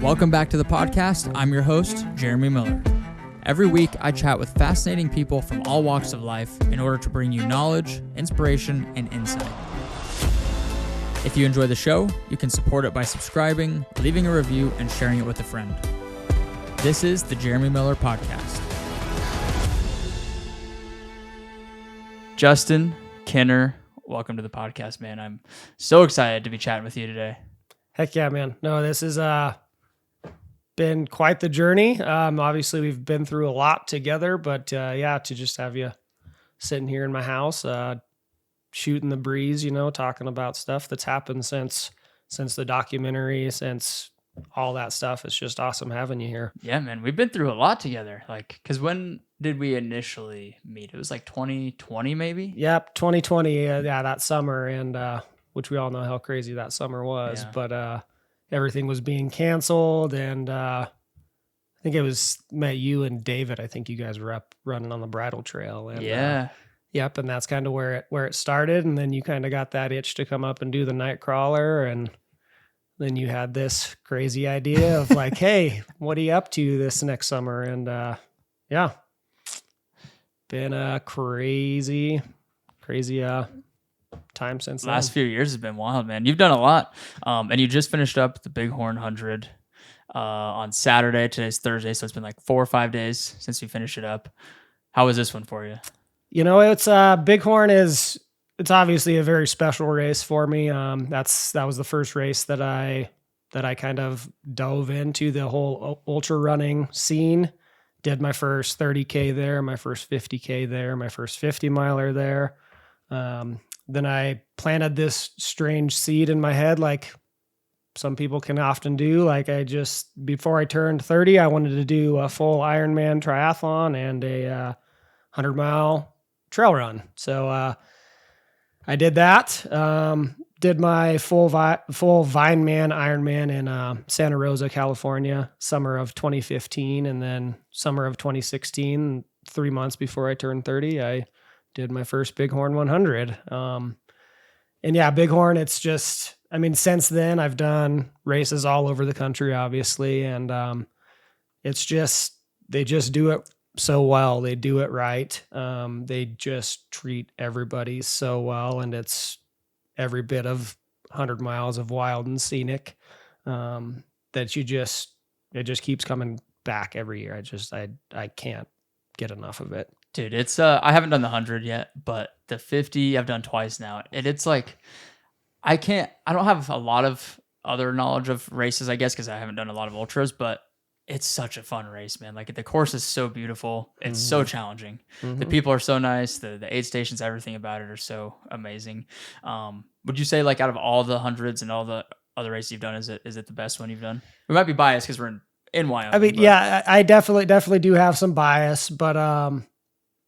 Welcome back to the podcast. I'm your host, Jeremy Miller. Every week, I chat with fascinating people from all walks of life in order to bring you knowledge, inspiration, and insight. If you enjoy the show, you can support it by subscribing, leaving a review, and sharing it with a friend. This is the Jeremy Miller Podcast. Justin Kinner, welcome to the podcast, man. I'm so excited to be chatting with you today. Heck yeah, man. No, this has been quite the journey. Obviously, we've been through a lot together, but to just have you sitting here in my house, shooting the breeze, talking about stuff that's happened since the documentary, since all that stuff. It's just awesome having you here. Yeah, man. We've been through a lot together. Because when did we initially meet? It was 2020, maybe? Yep, 2020. That summer, and which we all know how crazy that summer was. Yeah. But everything was being canceled, and I think it was met you and David. I think you guys were up running on the bridle trail. And, yeah. Yep, and that's kind of where it started, and then you kind of got that itch to come up and do the night crawler, and then you had this crazy idea of hey, what are you up to this next summer? And been a crazy time since then. Last few years has been wild, man. You've done a lot, and you just finished up the Bighorn 100 on Saturday. Today's Thursday, so it's been 4 or 5 days since you finished it up. How was this one for you? It's Bighorn it's obviously a very special race for me. That was the first race that I kind of dove into the whole ultra running scene. Did my first 30K there, my first 50K there, my first 50 miler there. Then I planted this strange seed in my head, like some people can often do. Before I turned 30, I wanted to do a full Ironman triathlon and a 100-mile trail run. So I did that. Did my full Vineman Ironman in Santa Rosa, California, summer of 2015, and then summer of 2016, 3 months before I turned 30, I did my first Bighorn 100. Bighorn, it's just, since then I've done races all over the country, obviously. And it's just, they just do it so well. They do it right. They just treat everybody so well. And it's every bit of 100 miles of wild and scenic that it just keeps coming back every year. I can't get enough of it. Dude, it's I haven't done the 100 yet, but the 50 I've done twice now. And it's I don't have a lot of other knowledge of races, I guess, because I haven't done a lot of ultras, but it's such a fun race, man. The course is so beautiful. It's so challenging. Mm-hmm. The people are so nice. The aid stations, everything about it are so amazing. Would you say out of all the hundreds and all the other races you've done, is it the best one you've done? We might be biased because we're in Wyoming. I definitely do have some bias, but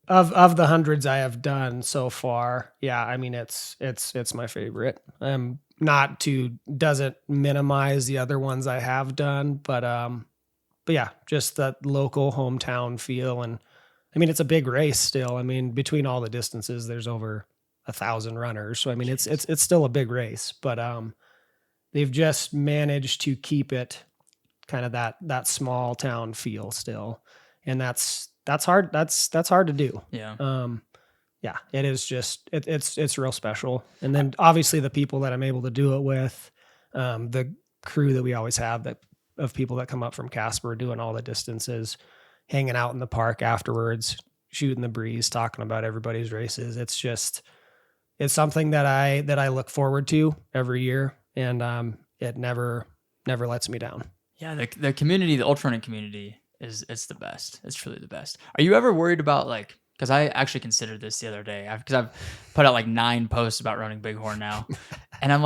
of the hundreds I have done so far, it's my favorite. Doesn't minimize the other ones I have done, but just that local hometown feel. And it's a big race still. Between all the distances, there's over 1,000 runners. So, it's still a big race, but they've just managed to keep it kind of that small town feel still. And that's hard. That's hard to do. Yeah. It is just, it's real special. And then obviously the people that I'm able to do it with, the crew that we always have of people that come up from Casper doing all the distances, hanging out in the park afterwards, shooting the breeze, talking about everybody's races. It's something that I look forward to every year, and it never lets me down. Yeah, the community, the ultra running community it's the best. It's truly the best. Are you ever worried about because I actually considered this the other day, because I've put out 9 posts about running Bighorn now, and I'm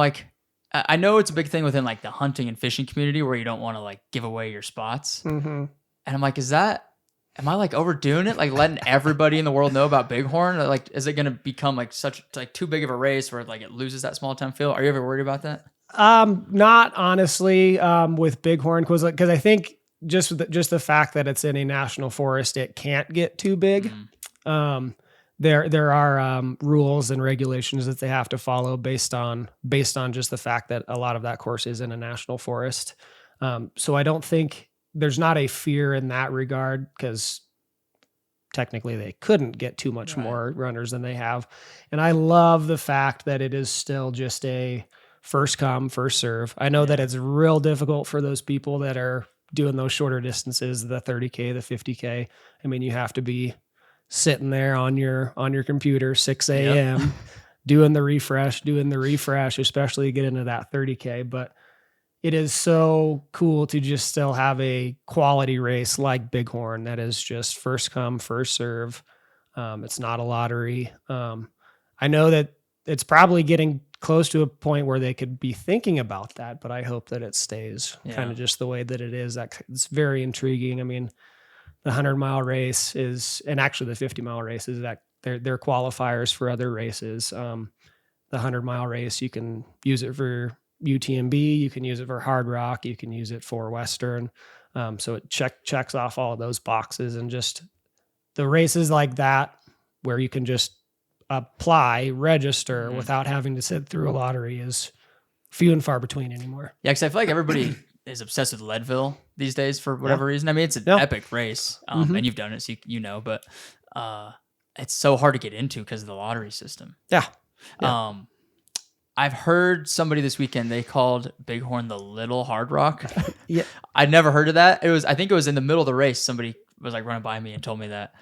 I know it's a big thing within the hunting and fishing community where you don't want to give away your spots. Mm-hmm. And I'm am I overdoing it? Letting everybody in the world know about Bighorn? Is it going to become such too big of a race where it loses that small town feel? Are you ever worried about that? Not honestly, with Bighorn, because I think just the fact that it's in a national forest, it can't get too big. Mm-hmm. There are rules and regulations that they have to follow based on just the fact that a lot of that course is in a national forest. So I don't think there's not a fear in that regard, because technically they couldn't get too much more runners than they have. And I love the fact that it is still just a first come, first serve. I know that it's real difficult for those people that are doing those shorter distances, the 30K, the 50K. I mean, you have to be sitting there on your computer 6 a.m. doing the refresh, especially get into that 30K. But it is so cool to just still have a quality race like Bighorn that is just first come, first serve. It's not a lottery. I know that it's probably getting close to a point where they could be thinking about that, but I hope that it stays kind of just the way that it is. It's very intriguing. I mean, the 100-mile race is, and actually the 50-mile race is, that they're qualifiers for other races. The 100-mile race, you can use it for UTMB, you can use it for Hard Rock, you can use it for Western. So it checks off all of those boxes, and just the races like that where you can just apply, register without having to sit through a lottery is few and far between anymore. Yeah, because I feel like everybody is obsessed with Leadville these days for whatever reason. I mean, it's an epic race, and you've done it, so you know, but it's so hard to get into because of the lottery system. Yeah. I've heard somebody this weekend, they called Bighorn the Little Hard Rock. Yeah. I'd never heard of that. I think it was in the middle of the race. Somebody was like running by me and told me that.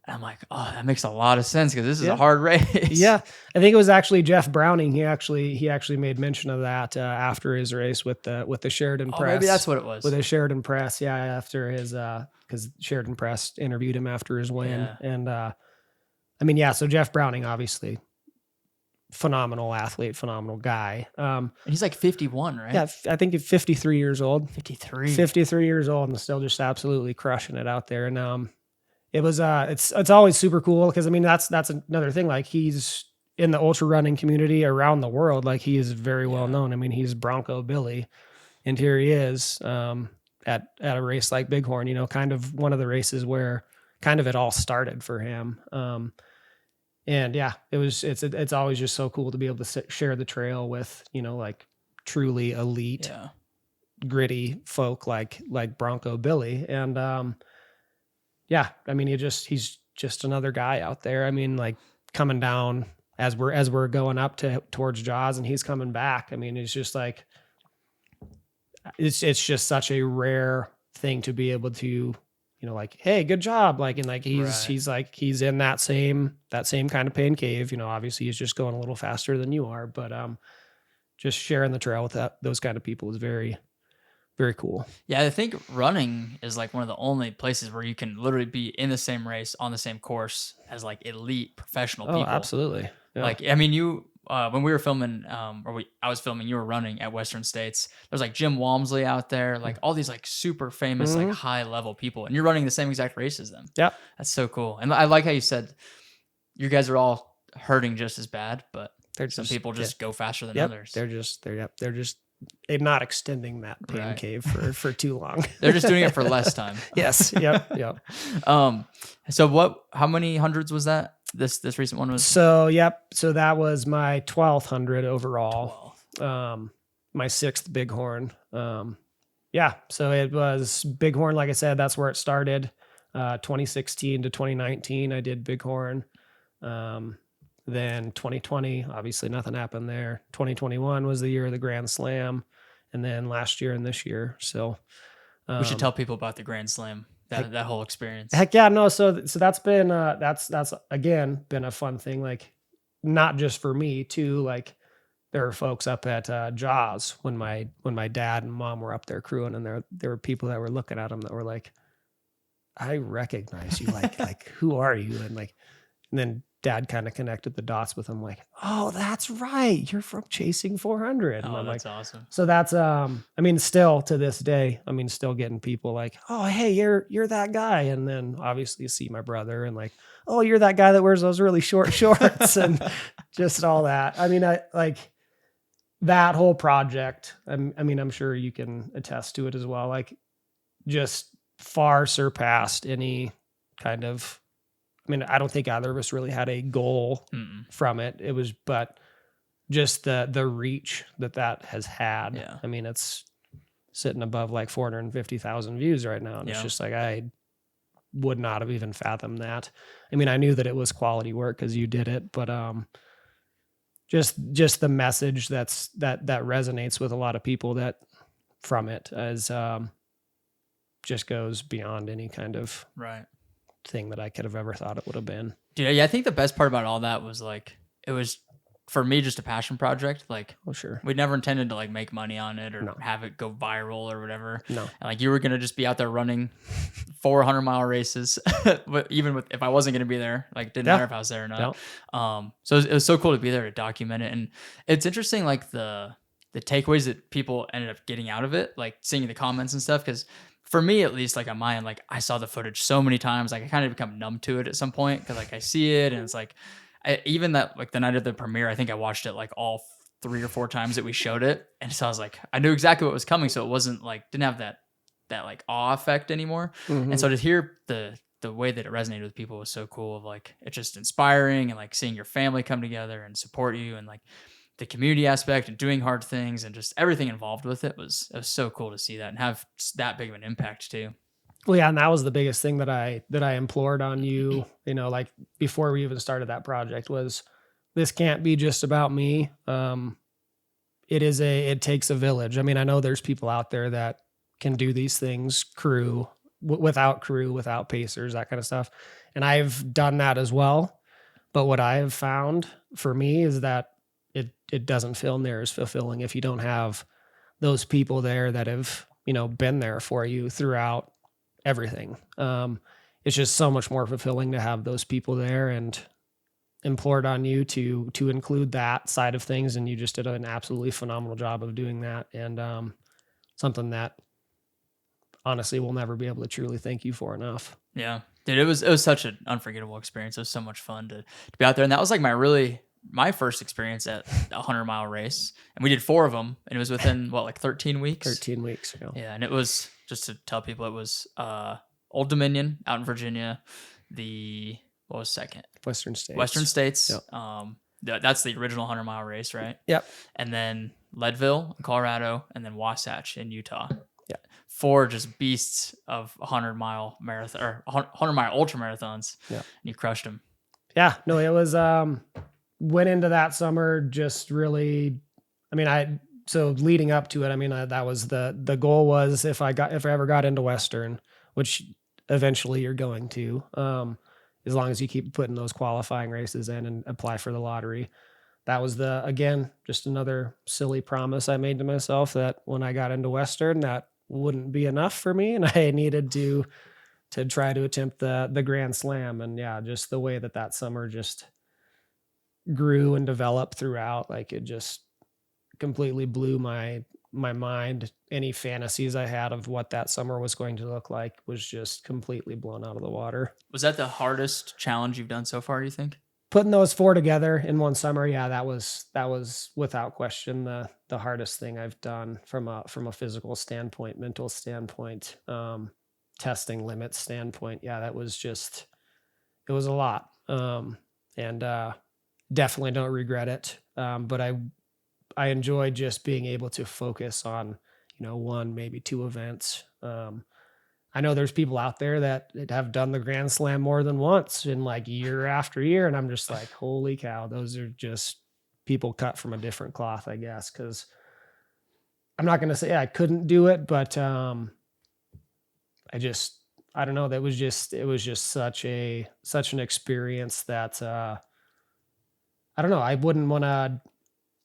And I'm like, oh, that makes a lot of sense because this is a hard race. Yeah. I think it was actually Jeff Browning. He actually made mention of that after his race with the Sheridan Press. Maybe that's what it was. With the Sheridan Press. Yeah. After his, because Sheridan Press interviewed him after his win. Yeah. And I mean, yeah. So Jeff Browning, obviously, phenomenal athlete, phenomenal guy. And he's like 51, right? Yeah, I think he's 53 years old. 53 years old, and still just absolutely crushing it out there. And it was it's always super cool because I mean that's another thing. Like, he's in the ultra running community around the world. Like, he is very well known. I mean, he's Bronco Billy, and here he is at a race like Bighorn. You know, kind of one of the races where kind of it all started for him. And yeah, it's always just so cool to be able to share the trail with, you know, like truly elite, gritty folk like Bronco Billy. And yeah, I mean, he's just another guy out there. I mean, like, coming down as we're going up towards Jaws, and he's coming back. I mean, it's just like it's just such a rare thing to be able to, you know, like, hey, good job. Like, and like, he's in that same kind of pain cave, you know, obviously he's just going a little faster than you are, but, just sharing the trail with those kind of people is very, very cool. Yeah. I think running is like one of the only places where you can literally be in the same race on the same course as like elite professional people. Absolutely. Yeah. Like, I mean, when we were filming, I was filming, you were running at Western States. There's like Jim Walmsley out there, like all these like super famous, like high level people, and you're running the same exact race as them. Yeah, that's so cool. And I like how you said you guys are all hurting just as bad, but some people just go faster than others. They're just not extending that pain cave for too long. They're just doing it for less time. Yes. Yep. So how many hundreds was that? This recent one was? So that was my 12th 100 overall. 12th. My 6th Bighorn. So it was Bighorn. Like I said, that's where it started. 2016 to 2019, I did Bighorn. Then 2020, obviously nothing happened there. 2021 was the year of the Grand Slam, and then last year and this year. So we should tell people about the Grand Slam. That whole experience. Heck yeah, no. So that's been that's again been a fun thing. Like, not just for me too. Like, there are folks up at Jaws when my dad and mom were up there crewing, and there were people that were looking at them that were like, I recognize you. like who are you? And then Dad kind of connected the dots with him, like, oh, that's right, you're from Chasing 400. And oh, I'm that's like, awesome. So that's I mean, still to this day, I mean, still getting people like, oh, hey, you're that guy. And then obviously you see my brother and like, oh, you're that guy that wears those really short shorts and just all that. I mean, I like that whole project. I mean, I'm sure you can attest to it as well. Like, just far surpassed any kind of, I mean, I don't think either of us really had a goal from it. It was, but just the reach that has had. Yeah. I mean, it's sitting above like 450,000 views right now. And it's just like, I would not have even fathomed that. I mean, I knew that it was quality work because you did it, but just the message that resonates with a lot of people that from it as just goes beyond any kind of thing that I could have ever thought it would have been. Dude, yeah, I think the best part about all that was like, it was for me just a passion project. Like, oh sure, we never intended to like make money on it or have it go viral or whatever. No, and like you were gonna just be out there running 400-mile races, but even if I wasn't gonna be there, like didn't matter if I was there or not. So it was so cool to be there to document it, and it's interesting like the takeaways that people ended up getting out of it, like seeing the comments and stuff, because for me at least, like on my end, like I saw the footage so many times, like I kind of become numb to it at some point because like I see it and it's like even that like the night of the premiere, I think I watched it like all 3 or 4 times that we showed it, and so I was like, I knew exactly what was coming, so it wasn't like didn't have that like awe effect anymore. And so to hear the way that it resonated with people was so cool. Of like it's just inspiring, and like seeing your family come together and support you, and like the community aspect and doing hard things and just everything involved with it was so cool to see that and have that big of an impact too. Well, yeah, and that was the biggest thing that I implored on you, you know, like before we even started that project was this can't be just about me. It takes a village. I mean, I know there's people out there that can do these things, without pacers, that kind of stuff. And I've done that as well. But what I have found for me is that it doesn't feel near as fulfilling if you don't have those people there that have, you know, been there for you throughout everything. It's just so much more fulfilling to have those people there, and implored on you to include that side of things. And you just did an absolutely phenomenal job of doing that. And something that honestly we'll never be able to truly thank you for enough. Yeah, dude, it was such an unforgettable experience. It was so much fun to be out there. And that was like my first experience at a 100-mile race, and we did 4 of them, and it was within like 13 weeks. 13 weeks ago. Yeah, and it was, just to tell people, it was Old Dominion out in Virginia. What was second? Western States. Yep. That's the original 100-mile race, right? Yep. And then Leadville in Colorado, and then Wasatch in Utah. Yeah. 4 just beasts of 100-mile marathon or 100-mile ultra marathons. Yeah. And you crushed them. Yeah. No, it was went into that summer just really, I mean, so leading up to it, I mean, that was the goal was if I ever got into Western, which eventually you're going to, as long as you keep putting those qualifying races in and apply for the lottery. That was again, just another silly promise I made to myself that when I got into Western, that wouldn't be enough for me. And I needed to try to attempt the Grand Slam. And yeah, just the way that summer just grew and developed throughout, like it just completely blew my mind. Any fantasies I had of what that summer was going to look like was just completely blown out of the water. Was that the hardest challenge you've done so far, you think? Putting those 4 together in one summer, yeah, that was without question the hardest thing I've done from a physical standpoint, mental standpoint, testing limits standpoint. Yeah, that was just, it was a lot. And definitely don't regret it. But I enjoy just being able to focus on, you know, 1, maybe 2 events. I know there's people out there that have done the Grand Slam more than once in like year after year. And I'm just like, holy cow, those are just people cut from a different cloth, I guess. Cause I'm not going to say I couldn't do it, but I don't know. It was just such an experience that, I don't know. I wouldn't want to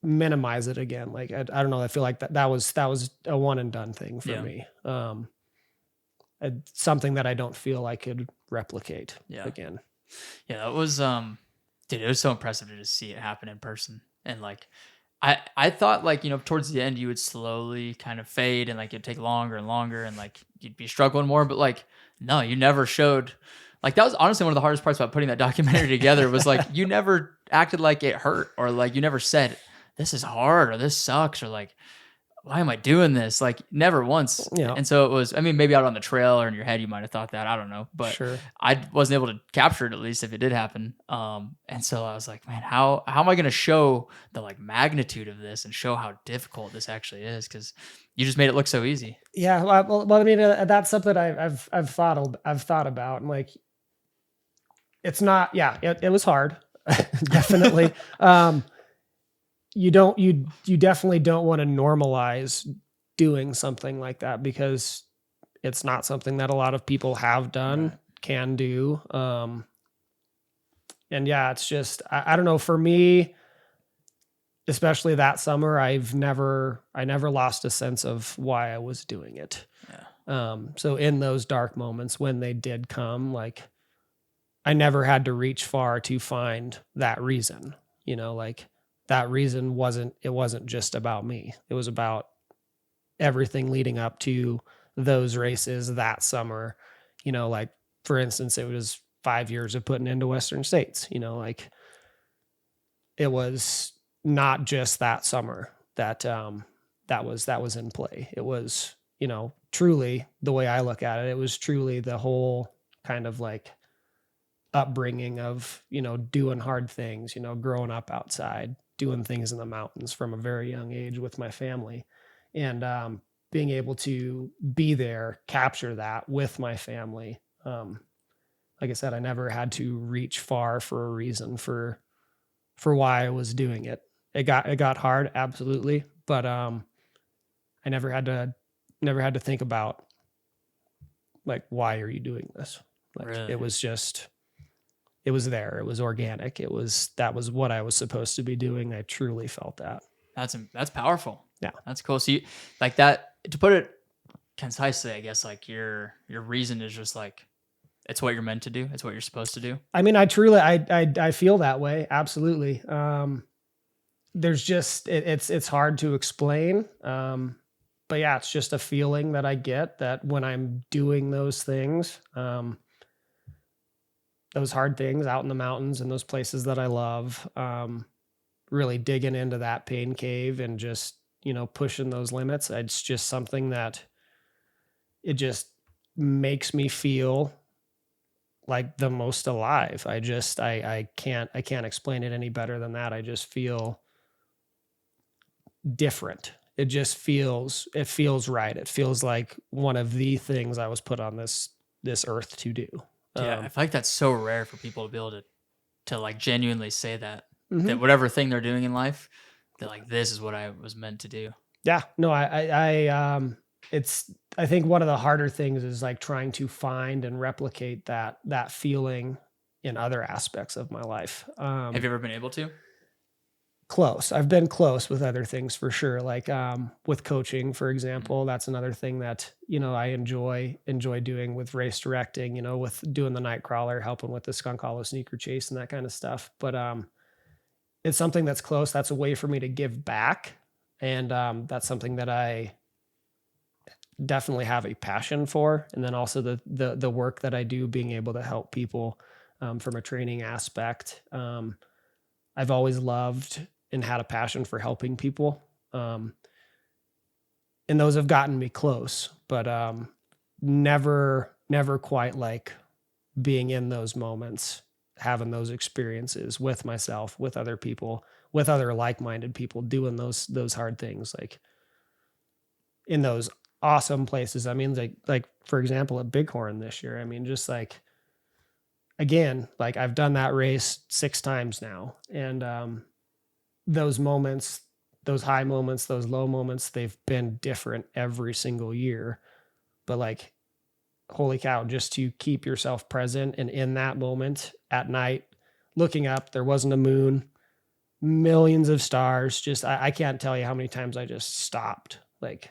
minimize it again. Like, I don't know. I feel like that was a one and done thing for me. Something that I don't feel I could replicate again. Yeah, that was, dude, it was so impressive to just see it happen in person. And like, I thought like, you know, towards the end you would slowly kind of fade and like it'd take longer and longer and like you'd be struggling more, but like, no, you never showed. Like that was honestly one of the hardest parts about putting that documentary together was like, you never acted like it hurt, or like you never said this is hard or this sucks or like, why am I doing this? Like never once. Yeah. And so it was, I mean, maybe out on the trail or in your head, you might've thought that, I don't know, but sure. I wasn't able to capture it at least if it did happen. And so I was like, man, how am I going to show the like magnitude of this and show how difficult this actually is? Cause You just made it look so easy. Yeah. Well, I mean, that's something I've thought about, and like, it's not, yeah, it was hard. Definitely. You definitely don't want to normalize doing something like that, because it's not something that a lot of people have done, Right. can do. And yeah, it's just, I don't know, for me, especially that summer, I never lost a sense of why I was doing it. Yeah. So in those dark moments when they did come, like, I never had to reach far to find that reason, like, that reason wasn't just about me. It was about everything leading up to those races that summer. Like, for instance, it was 5 years of putting into Western States, like, it was not just that summer that was in play. It was, truly, the way I look at it, it was truly the whole kind of like upbringing of, doing hard things, growing up outside, doing things in the mountains from a very young age with my family, and being able to be there, capture that with my family. Like I said, I never had to reach far for a reason for why I was doing it. It got hard, absolutely, but I never had to think about, like, why are you doing this? Like, Really? it was just, it was there. It was organic. That was what I was supposed to be doing. I truly felt that. That's powerful. Yeah. That's cool. So you like that, to put it concisely, I guess, like your reason is just like, it's what you're meant to do. It's what you're supposed to do. I mean, I truly, I feel that way. Absolutely. There's just, it's hard to explain. But yeah, it's just a feeling that I get that when I'm doing those things, those hard things out in the mountains and those places that I love, really digging into that pain cave and just, pushing those limits. It's just something that it just makes me feel like the most alive. I can't explain it any better than that. I just feel different. It feels right. It feels like one of the things I was put on this earth to do. Yeah, I feel like that's so rare for people to be able to like genuinely say that, Mhm. that whatever thing they're doing in life, they're like, this is what I was meant to do. Yeah, no, I think one of the harder things is like trying to find and replicate that feeling in other aspects of my life. Have you ever been able to? Close. I've been close with other things for sure. Like, with coaching, for example, that's another thing that, I enjoy doing with race directing, with doing the night crawler, helping with the skunk hollow sneaker chase and that kind of stuff. But, it's something that's close. That's a way for me to give back. And, that's something that I definitely have a passion for. And then also the work that I do, being able to help people, from a training aspect. I've always loved and had a passion for helping people. And those have gotten me close, but never quite like being in those moments, having those experiences with myself, with other people, with other like-minded people, doing those hard things, like in those awesome places. I mean, like for example, at Bighorn this year, I mean, just like, again, like I've done that race 6 times now. And, those moments, those high moments, those low moments, they've been different every single year. But like, holy cow, just to keep yourself present and in that moment at night, looking up, there wasn't a moon, millions of stars. Just, I can't tell you how many times I just stopped, like,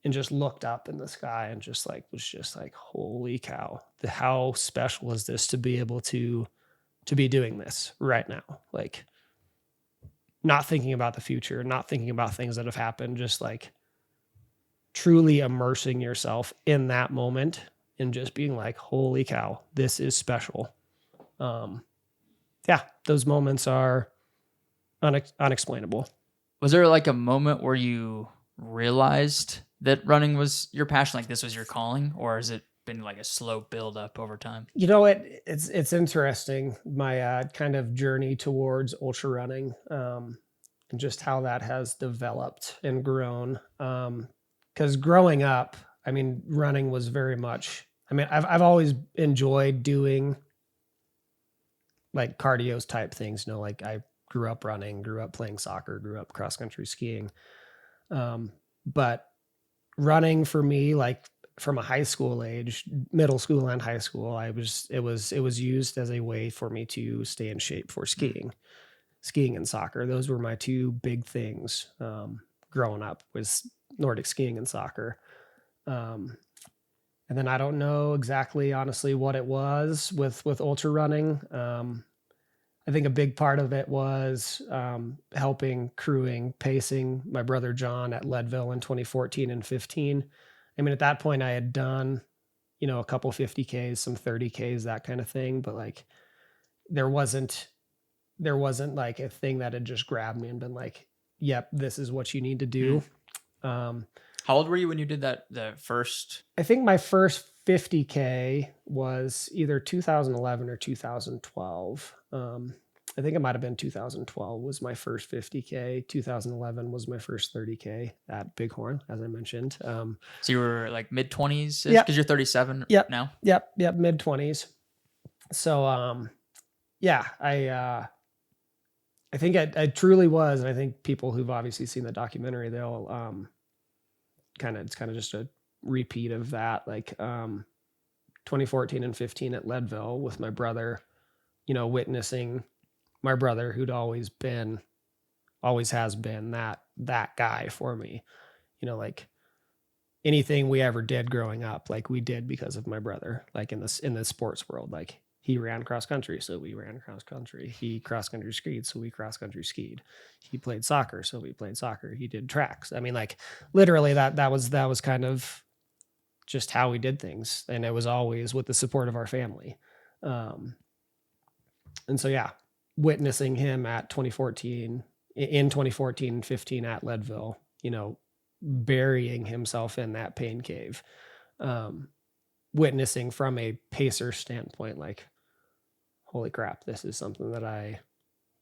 and just looked up in the sky and just like, was just like, holy cow, how special is this to be able to be doing this right now? Like, not thinking about the future, not thinking about things that have happened, just like truly immersing yourself in that moment and just being like, holy cow, this is special. Yeah, those moments are unexplainable. Was there like a moment where you realized that running was your passion, like this was your calling, or has it been like a slow build up over time? It's interesting, my kind of journey towards ultra running. and just how that has developed and grown. Because growing up, I mean, running was very much, I mean, I've always enjoyed doing like cardio type things, you know, like I grew up running, grew up playing soccer, grew up cross country skiing. But running for me, like from a high school age, middle school and high school, it was used as a way for me to stay in shape for skiing and soccer. Those were my two big things. Growing up was Nordic skiing and soccer. And then I don't know exactly, honestly, what it was with ultra running. I think a big part of it was helping, crewing, pacing my brother John at Leadville in 2014 and 15. I mean, at that point I had done, you know, a couple 50Ks, some 30Ks, that kind of thing. But like, there wasn't like a thing that had just grabbed me and been like, yep, this is what you need to do. How old were you when you did that, the first? I think my first 50K was either 2011 or 2012. I think it might have been 2012 was my first 50K. 2011 was my first 30K at Bighorn, as I mentioned. So you were like mid 20s, Yep. Because you're 37 now. Yep, mid 20s. So yeah, I think I truly was, and I think people who've obviously seen the documentary, they'll it's kind of just a repeat of that. Like 2014 and 15 at Leadville with my brother, you know, witnessing my brother who'd always has been that guy for me, you know, like anything we ever did growing up, like we did because of my brother, like in the sports world. Like he ran cross country, so we ran cross country. He cross country skied, so we cross country skied. He played soccer, so we played soccer. He did tracks. I mean, like literally that was kind of just how we did things, and it was always with the support of our family. And so yeah, witnessing him at 2014 and 15 at Leadville, you know, burying himself in that pain cave, witnessing from a pacer standpoint, like, holy crap, this is something that I,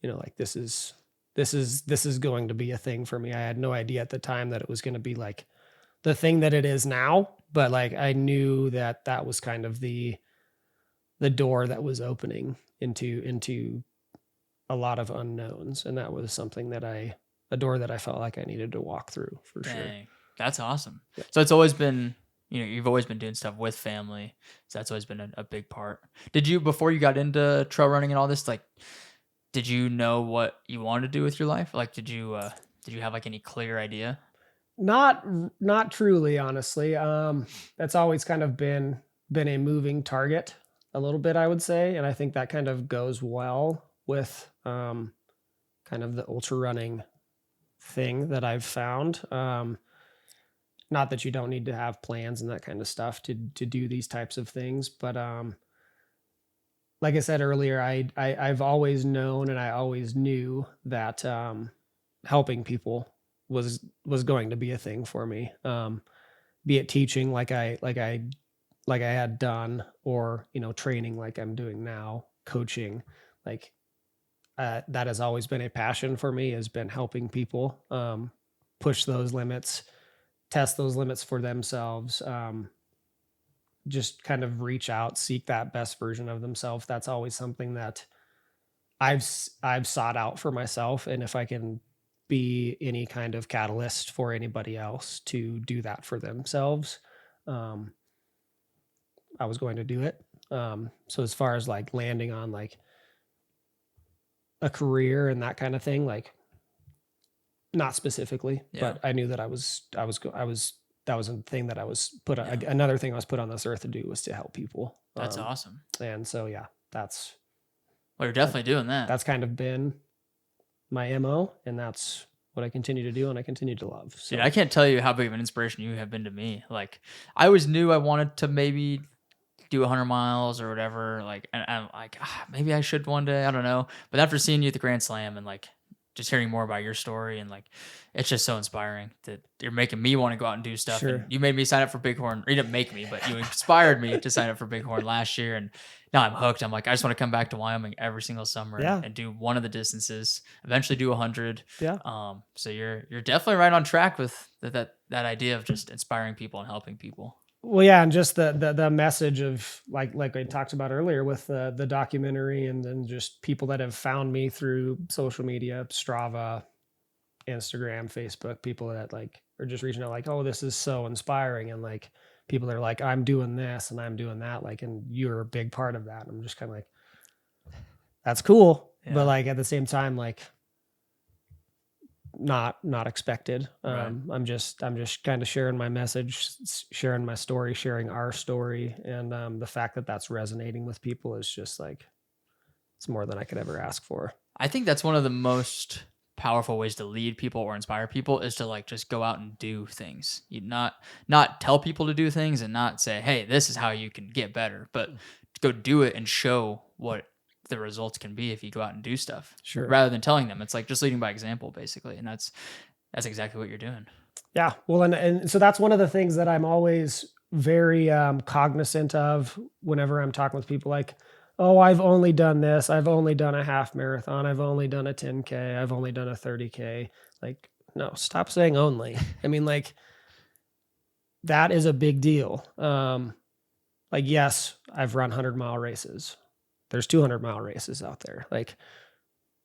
you know, like this is going to be a thing for me. I had no idea at the time that it was going to be like the thing that it is now, but like I knew that was kind of the door that was opening into a lot of unknowns, and that was something a door that I felt like I needed to walk through for sure. That's awesome. Yeah. So it's always been, you know, you've always been doing stuff with family. So that's always been a big part. Did you, before you got into trail running and all this, like, did you know what you wanted to do with your life? Like, did you have like any clear idea? Not truly, honestly. That's always kind of been a moving target a little bit, I would say. And I think that kind of goes well with kind of the ultra running thing that I've found. Not that you don't need to have plans and that kind of stuff to do these types of things, but like I said earlier, I've always known and I always knew that helping people was going to be a thing for me. Be it teaching like I had done, or, you know, training like I'm doing now, coaching, like that has always been a passion for me, has been helping people push those limits, test those limits for themselves, just kind of reach out, seek that best version of themselves. That's always something that I've sought out for myself. And if I can be any kind of catalyst for anybody else to do that for themselves, I was going to do it. So as far as like landing on like a career and that kind of thing, like not specifically, but I knew that that was a thing that I was put on. Another thing I was put on this earth to do was to help people. That's awesome. And so, yeah, well, you're definitely doing that. That's kind of been my MO, and that's what I continue to do and I continue to love. So Dude, I can't tell you how big of an inspiration you have been to me. Like, I always knew I wanted to maybe do 100 miles or whatever. Like, and I'm like, maybe I should one day. I don't know. But after seeing you at the Grand Slam and like just hearing more about your story, and like it's just so inspiring that you're making me want to go out and do stuff. Sure. And you made me sign up for Bighorn. Or you didn't make me, but you inspired me to sign up for Bighorn last year, and now I'm hooked. I'm like, I just want to come back to Wyoming every single summer Yeah. and do one of the distances. Eventually, do 100. Yeah. So you're definitely right on track with that idea of just inspiring people and helping people. Well, yeah, and just the message of like I talked about earlier with the documentary, and then just people that have found me through social media, Strava, Instagram, Facebook, people that like are just reaching out like, oh, this is so inspiring, and like people that are like, I'm doing this and I'm doing that, like, and you're a big part of that. And I'm just kind of like, that's cool, Yeah. but like at the same time, like not expected. Right. I'm just kind of sharing my message, sharing my story, sharing our story, and the fact that that's resonating with people is just like, it's more than I could ever ask for. I think that's one of the most powerful ways to lead people or inspire people, is to like just go out and do things. You not tell people to do things, and not say, hey, this is how you can get better, but go do it and show what the results can be if you go out and do stuff. Sure. Rather than telling them. It's like just leading by example, basically. And that's exactly what you're doing. Yeah. Well, and so that's one of the things that I'm always very cognizant of whenever I'm talking with people, like, oh, I've only done this. I've only done a half marathon. I've only done a 10K. I've only done a 30K. Like, no, stop saying only. I mean, like, that is a big deal. Like, yes, I've run 100-mile races. There's 200-mile races out there. Like,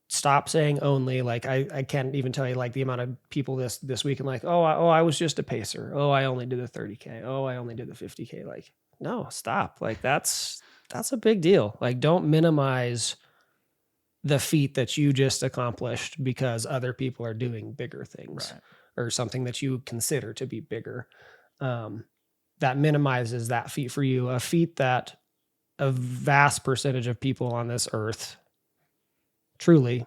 stop saying only. Like, I can't even tell you like the amount of people this weekend, like, I was just a pacer. Oh, I only did the 30K. Oh, I only did the 50K. Like, no, stop. Like, that's a big deal. Like, don't minimize the feat that you just accomplished because other people are doing bigger things, Right. or something that you consider to be bigger. That minimizes that feat for you, a feat that a vast percentage of people on this earth truly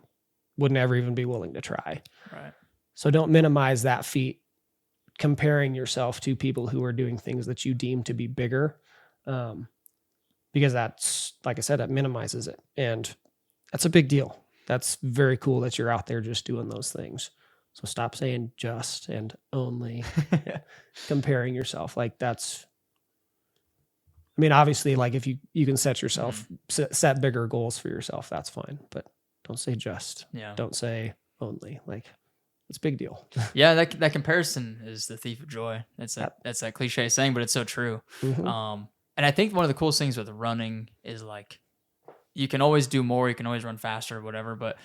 would never even be willing to try. Right. So don't minimize that feat, comparing yourself to people who are doing things that you deem to be bigger. Because that's, like I said, that minimizes it. And that's a big deal. That's very cool that you're out there just doing those things. So stop saying just and only, comparing yourself. Like, that's, I mean, obviously, like, if you can set yourself, set bigger goals for yourself, that's fine. But don't say just. Yeah. Don't say only. Like, it's a big deal. Yeah, that comparison is the thief of joy. That's that cliche saying, but it's so true. Mm-hmm. And I think one of the coolest things with running is like, you can always do more, you can always run faster, whatever. But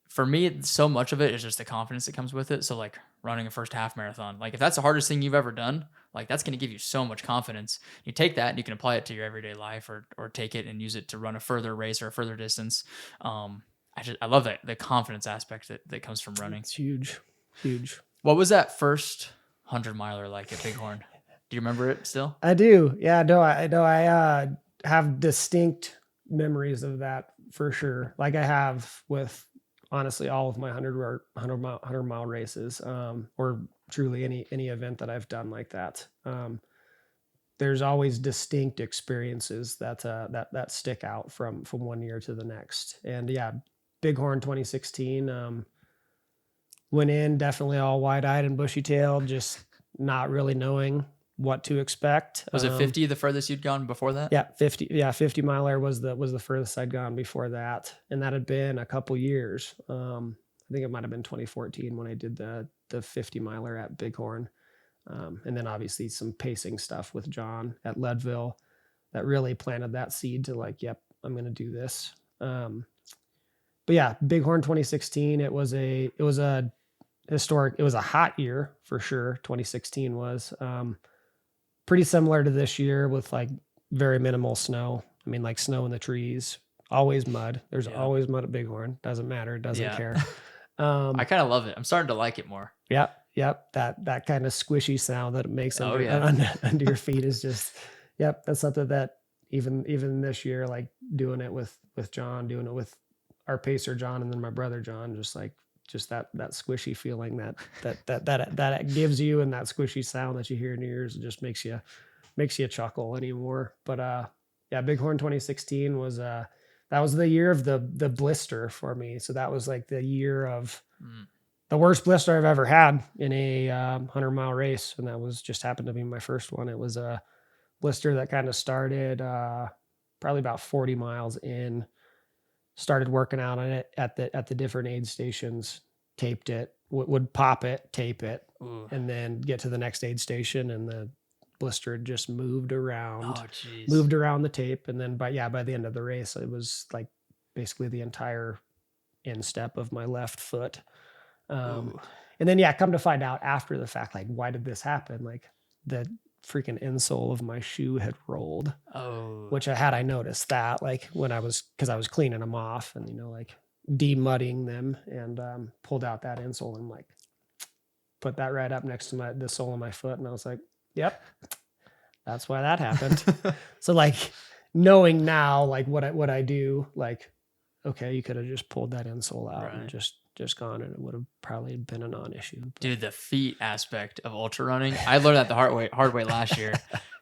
for me, so much of it is just the confidence that comes with it. So like running a first half marathon, like if that's the hardest thing you've ever done, like that's going to give you so much confidence. You take that and you can apply it to your everyday life, or take it and use it to run a further race or a further distance. I love that, the confidence aspect that comes from running. It's huge. What was that first 100-miler like at Bighorn? Do you remember it still? I do. Yeah, no, I have distinct memories of that for sure. Like I have with honestly all of my 100 mile races, or truly any event that I've done like that. There's always distinct experiences that stick out from one year to the next. And yeah, Bighorn 2016, went in definitely all wide-eyed and bushy-tailed, just not really knowing what to expect. Was it 50 the furthest you'd gone before that? Yeah, 50. Yeah, 50 miler was the furthest I'd gone before that, and that had been a couple years. I think it might have been 2014 when I did the 50 miler at Bighorn, and then obviously some pacing stuff with John at Leadville that really planted that seed to like, yep, I'm going to do this. But yeah, Bighorn 2016. It was a historic. It was a hot year for sure. 2016 was. Pretty similar to this year with like very minimal snow. I mean, like snow in the trees, always mud. There's always mud at Bighorn. Doesn't matter. Doesn't care. I kind of love it. I'm starting to like it more. Yep. That kind of squishy sound that it makes under your feet is just, yep. That's something that even this year, like doing it with John, doing it with our pacer John, and then my brother John, just that squishy feeling that it gives you, and that squishy sound that you hear in your ears, it just makes you chuckle anymore. But yeah, Bighorn 2016 was That was the year of the blister for me. So that was like the year of Mm. the worst blister I've ever had in a 100-mile race. And that was just happened to be my first one. It was a blister that kind of started probably about 40 miles in, started working out on it at the different aid stations, taped it, would pop it, tape it, Ooh. and then get to the next aid station, and the blister had just moved around the tape. And then by the end of the race, it was like basically the entire instep of my left foot. And then come to find out after the fact, like, why did this happen? Like, the freaking insole of my shoe had rolled. Which I noticed that, like, when because I was cleaning them off and, like, demudding them, and pulled out that insole and, like, put that right up next to the sole of my foot. And I was like, yep, that's why that happened. So, like, knowing now, like, what I do, like, okay, you could have just pulled that insole out and just gone, and it would have probably been a non-issue. Dude, the feet aspect of ultra running, I learned that the hard way last year.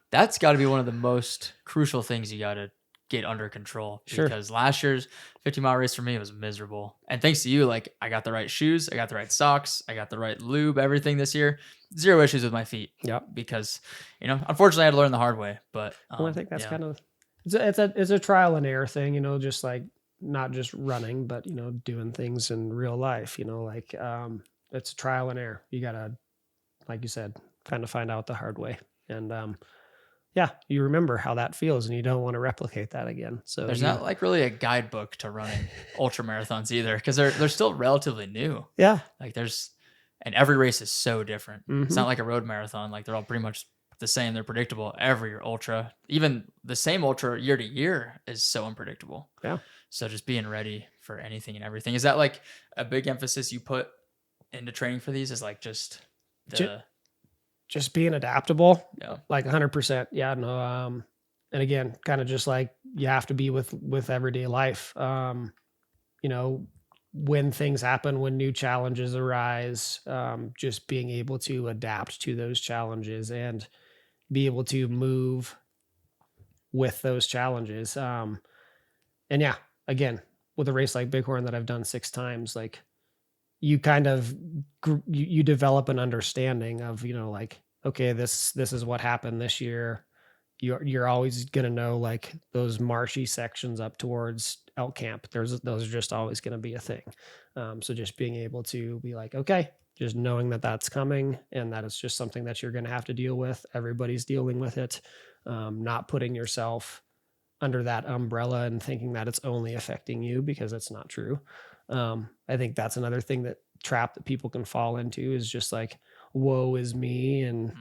That's got to be one of the most crucial things you got to get under control. Because last year's 50-mile race for me was miserable. And thanks to you, like, I got the right shoes, I got the right socks, I got the right lube, everything this year. Zero issues with my feet. Yeah. Because, unfortunately I had to learn the hard way. But I think that's kind of, it's a trial and error thing, just like, not just running, but, doing things in real life, like, it's a trial and error. You gotta, like you said, kind of find out the hard way. And, you remember how that feels, and you don't want to replicate that again. So there's not like really a guidebook to running ultra marathons either, because they're still relatively new. Yeah. Like and every race is so different. Mm-hmm. It's not like a road marathon. Like, they're all pretty much the same. They're predictable. Every ultra, even the same ultra year to year, is so unpredictable. Yeah. So just being ready for anything and everything. Is that like a big emphasis you put into training for these? Is like just being adaptable. Yeah. Like 100%. Yeah. No. And again, kind of just like, you have to be with everyday life. When things happen, when new challenges arise, just being able to adapt to those challenges and be able to move with those challenges. And again, with a race like Bighorn that I've done 6 times, like, you kind of, you develop an understanding of, like, okay, this is what happened this year. You're always going to know, like, those marshy sections up towards elk camp. Those are just always going to be a thing. So just being able to be like, okay, just knowing that that's coming, and that it's just something that you're going to have to deal with. Everybody's dealing with it. Not putting yourself under that umbrella and thinking that it's only affecting you, because it's not true. I think that's another thing, that trap that people can fall into, is just like, woe is me. And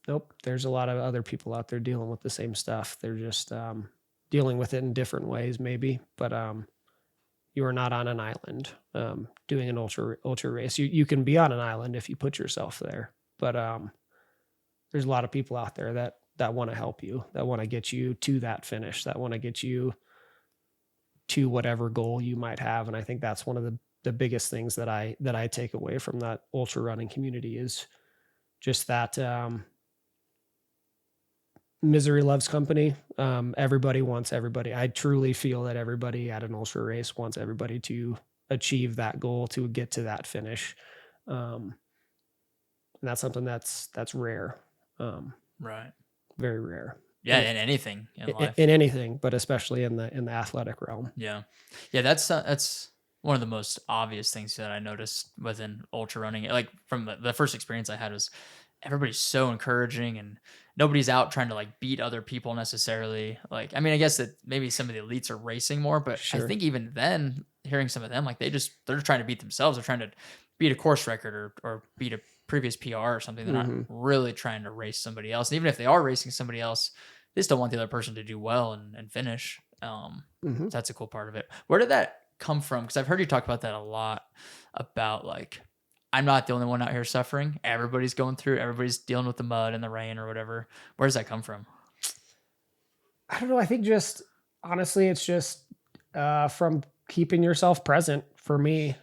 nope, there's a lot of other people out there dealing with the same stuff. They're just dealing with it in different ways, maybe, but you are not on an island doing an ultra race. You can be on an island if you put yourself there, but there's a lot of people out there that want to help you, that want to get you to that finish, that want to get you to whatever goal you might have. And I think that's one of the biggest things that I take away from that ultra running community, is just that misery loves company. Everybody wants everybody. I truly feel that everybody at an ultra race wants everybody to achieve that goal, to get to that finish. And that's something that's rare. Right. Very rare. Yeah. In anything in life. In anything, but especially in the athletic realm. Yeah. Yeah. That's one of the most obvious things that I noticed within ultra running. Like, from the first experience I had, was everybody's so encouraging, and nobody's out trying to, like, beat other people necessarily. Like, I mean, I guess that maybe some of the elites are racing more, but I think even then, hearing some of them, like, they're trying to beat themselves. They're trying to beat a course record or beat a previous PR or something. They're not really trying to race somebody else. And even if they are racing somebody else, they still want the other person to do well and finish. That's a cool part of it. Where did that come from? Because I've heard you talk about that a lot, about, like, I'm not the only one out here suffering. Everybody's going through it. Everybody's dealing with the mud and the rain or whatever. Where does that come from? I don't know. I think just, honestly, it's just from keeping yourself present for me.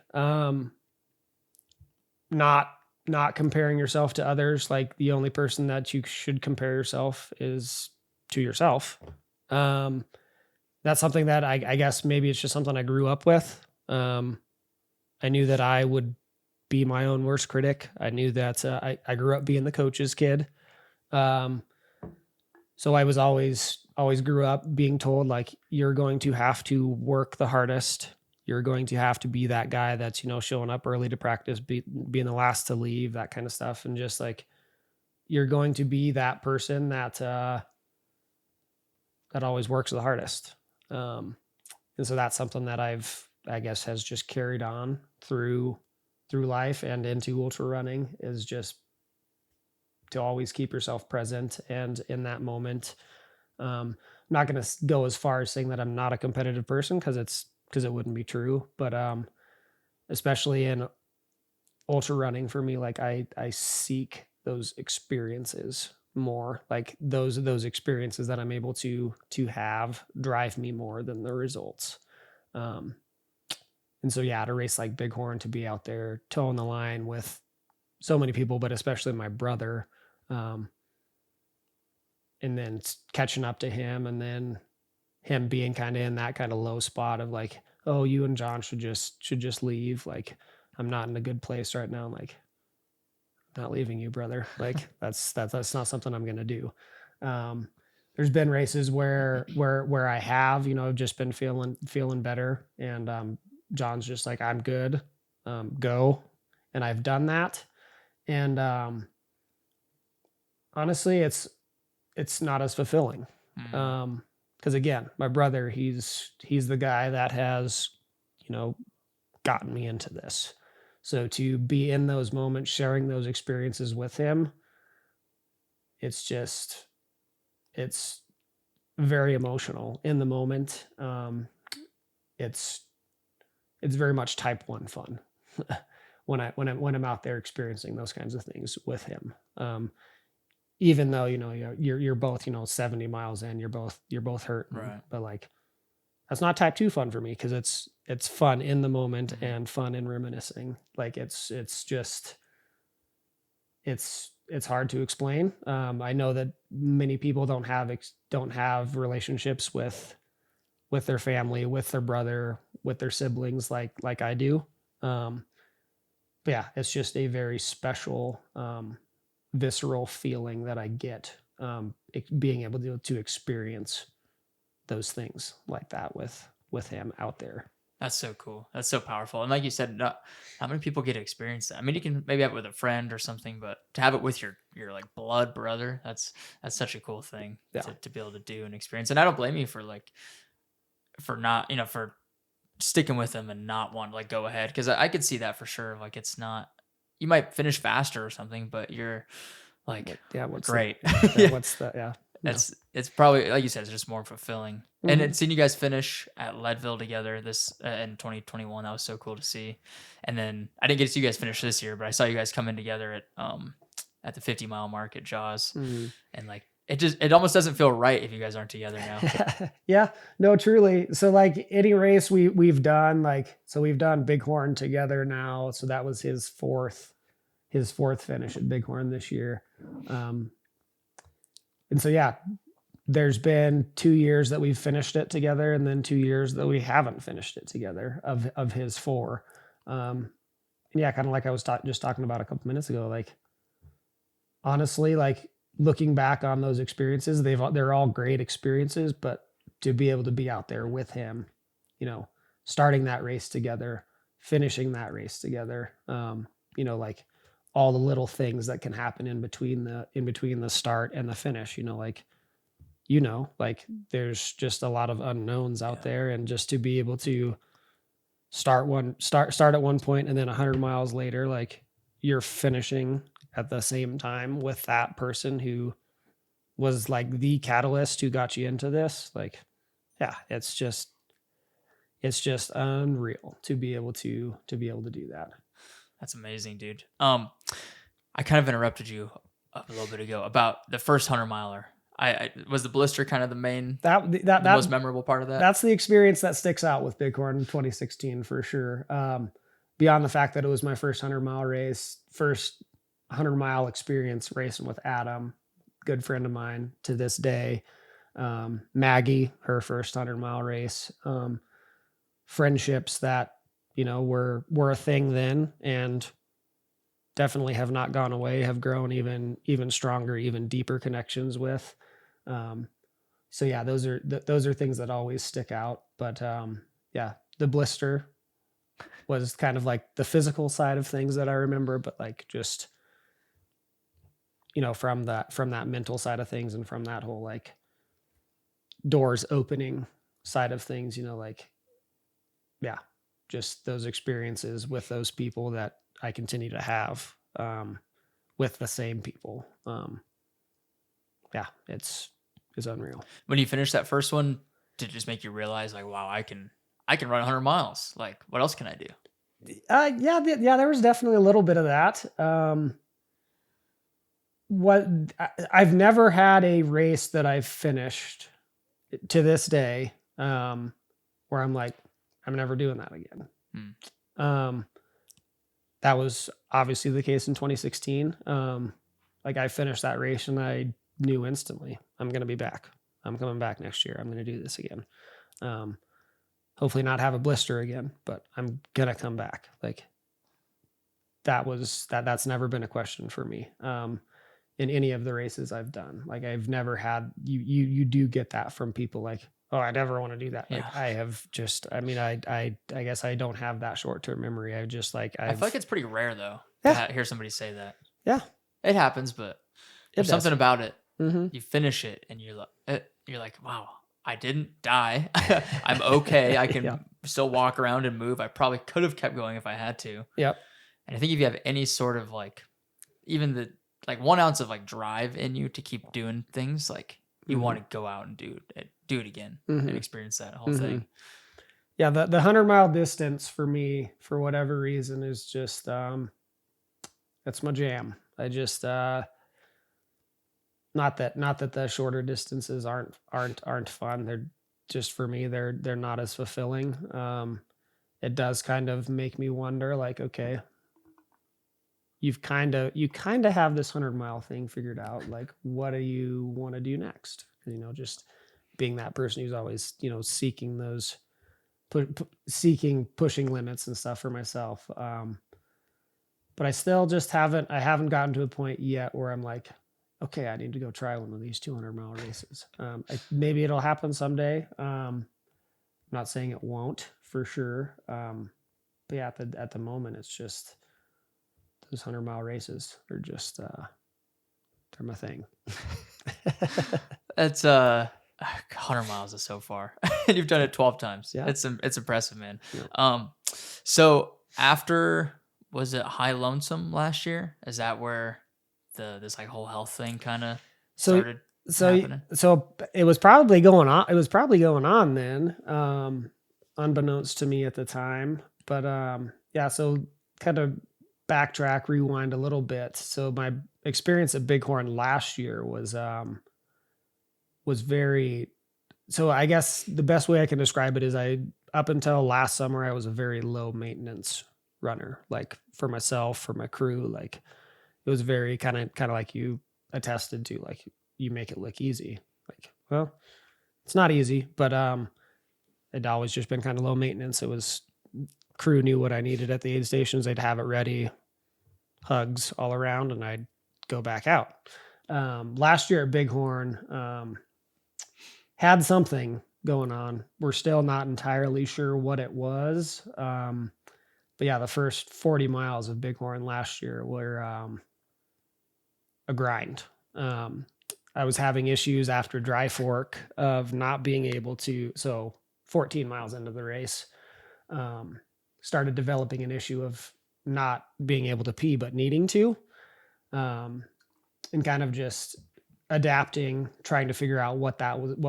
Not comparing yourself to others. Like, the only person that you should compare yourself is to yourself. that's something that I guess maybe it's just something I grew up with. I knew that I would be my own worst critic. I knew that I grew up being the coach's kid. Um, so I was always grew up being told like, you're going to have to work the hardest. You're going to have to be that guy that's, showing up early to practice, being the last to leave, that kind of stuff. And just like, you're going to be that person that, that always works the hardest. And so that's something that I guess has just carried on through life and into ultra running, is just to always keep yourself present and in that moment. I'm not going to go as far as saying that I'm not a competitive person, because it wouldn't be true. But especially in ultra running for me, like I seek those experiences more, like those experiences that I'm able to have drive me more than the results. And so, yeah, at a race like Bighorn, to be out there towing the line with so many people, but especially my brother, and then catching up to him, and then him being kind of in that kind of low spot of like, oh, you and John should just leave. Like, I'm not in a good place right now. I'm like, not leaving you, brother. Like that's not something I'm going to do. There's been races where I have, I've just been feeling better. And, John's just like, I'm good. Go. And I've done that. And, honestly, it's not as fulfilling. Cause again, my brother, he's the guy that has, gotten me into this. So to be in those moments, sharing those experiences with him, it's very emotional in the moment. It's very much type 1 fun when I'm out there experiencing those kinds of things with him. Even though, you're both, 70 miles in, you're both hurt, Right. but like, that's not type 2 fun for me, because it's fun in the moment and fun in reminiscing. Like it's hard to explain. I know that many people don't have relationships with their family, with their brother, with their siblings like I do. But yeah, it's just a very special, visceral feeling that I get, being able to experience those things like that with him out there. That's so cool. That's so powerful. And like you said, not many people get to experience that. I mean, you can maybe have it with a friend or something, but to have it with your like blood brother, that's such a cool thing to be able to do and experience. And I don't blame you for not, for sticking with them and not wanting to like go ahead. Cause I could see that for sure. Like it's not, you might finish faster or something, but you're like, what's great. What's that? Yeah. It's probably, like you said, it's just more fulfilling. And then seeing you guys finish at Leadville together this in 2021, that was so cool to see. And then I didn't get to see you guys finish this year, but I saw you guys come in together at the 50-mile mark at Jaws. And like it almost doesn't feel right if you guys aren't together now. Yeah, no, truly. So like any race we've done, like, so we've done Bighorn together now. So that was his fourth finish at Bighorn this year. And so, yeah, there's been 2 years that we've finished it together, and then 2 years that we haven't finished it together of his 4. And yeah, kind of like I was just talking about a couple minutes ago, like, honestly, like looking back on those experiences, they're all great experiences, but to be able to be out there with him, starting that race together, finishing that race together, like all the little things that can happen in between the start and the finish, like there's just a lot of unknowns out there, and just to be able to start at one point, and then 100 miles later, like you're finishing at the same time with that person who was like the catalyst who got you into this. Like, yeah, it's just unreal to be able to do that. That's amazing, dude. I kind of interrupted you a little bit ago about the first 100-miler. I was the blister kind of the main, the most memorable part of that. That's the experience that sticks out with Bighorn 2016 for sure. Beyond the fact that it was my first 100-mile race, first 100-mile experience racing with Adam, good friend of mine to this day. Maggie, her first 100-mile race, friendships that, were a thing then and definitely have not gone away, have grown even stronger, even deeper connections with. So yeah, those are things that always stick out. But yeah, the blister was kind of like the physical side of things that I remember, but like just, from that mental side of things and from that whole like doors opening side of things, like, yeah, just those experiences with those people that I continue to have, with the same people. Yeah, it's unreal. When you finished that first one, did it just make you realize like, wow, I can run 100 miles. Like, what else can I do? Yeah, there was definitely a little bit of that. I've never had a race that I've finished to this day, where I'm like, I'm never doing that again. That was obviously the case in 2016. Like I finished that race and I knew instantly I'm going to be back. I'm coming back next year. I'm going to do this again. Hopefully not have a blister again, but I'm going to come back. Like that's never been a question for me. In any of the races I've done, like I've never had, you do get that from people like, oh, I never want to do that. Like I have just, I mean, I guess I don't have that short-term memory. I just like, I feel like it's pretty rare though Yeah. to hear somebody say that. Yeah, It happens, but there's something about it. Mm-hmm. You finish it and you're like, wow, I didn't die. I'm okay. I can still walk around and move. I probably could have kept going if I had to. Yep. And I think if you have any sort of like, even the like 1 ounce of like drive in you to keep doing things, like you want to go out and do it again and experience that whole thing. Yeah, the 100-mile distance for me, for whatever reason, is just that's my jam. I just not that the shorter distances aren't fun. They're just, for me, they're not as fulfilling. It does kind of make me wonder, like, okay, you kind of have this 100-mile thing figured out. Like, what do you want to do next? Just being that person who's always, seeking those, pushing limits and stuff for myself. But I still just haven't gotten to a point yet where I'm like, okay, I need to go try one of these 200-mile races. Maybe it'll happen someday. I'm not saying it won't for sure. But yeah, at the moment, it's just those 100-mile races are just, they're my thing. That's 100 miles is so far. And you've done it 12 times. Yeah. It's impressive, man. Yeah. So after, was it High Lonesome last year? Is that where this like whole health thing kind of started happening? So it was probably going on. It was probably going on then, unbeknownst to me at the time. But yeah, so kind of backtrack, rewind a little bit. So my experience at Bighorn last year was very. So I guess the best way I can describe it is up until last summer, I was a very low maintenance runner, like for myself, for my crew. Like it was very kind of like you attested to, like you make it look easy. Like, well, it's not easy, but it'd always just been kind of low maintenance. It was, crew knew what I needed at the aid stations. They'd have it ready, hugs all around, and I'd go back out. Last year at Bighorn, had something going on. We're still not entirely sure what it was. But yeah, the first 40 miles of Bighorn last year were a grind. I was having issues after Dry Fork of not being able to, so 14 miles into the race, started developing an issue of not being able to pee, but needing to, and kind of just adapting, trying to figure out what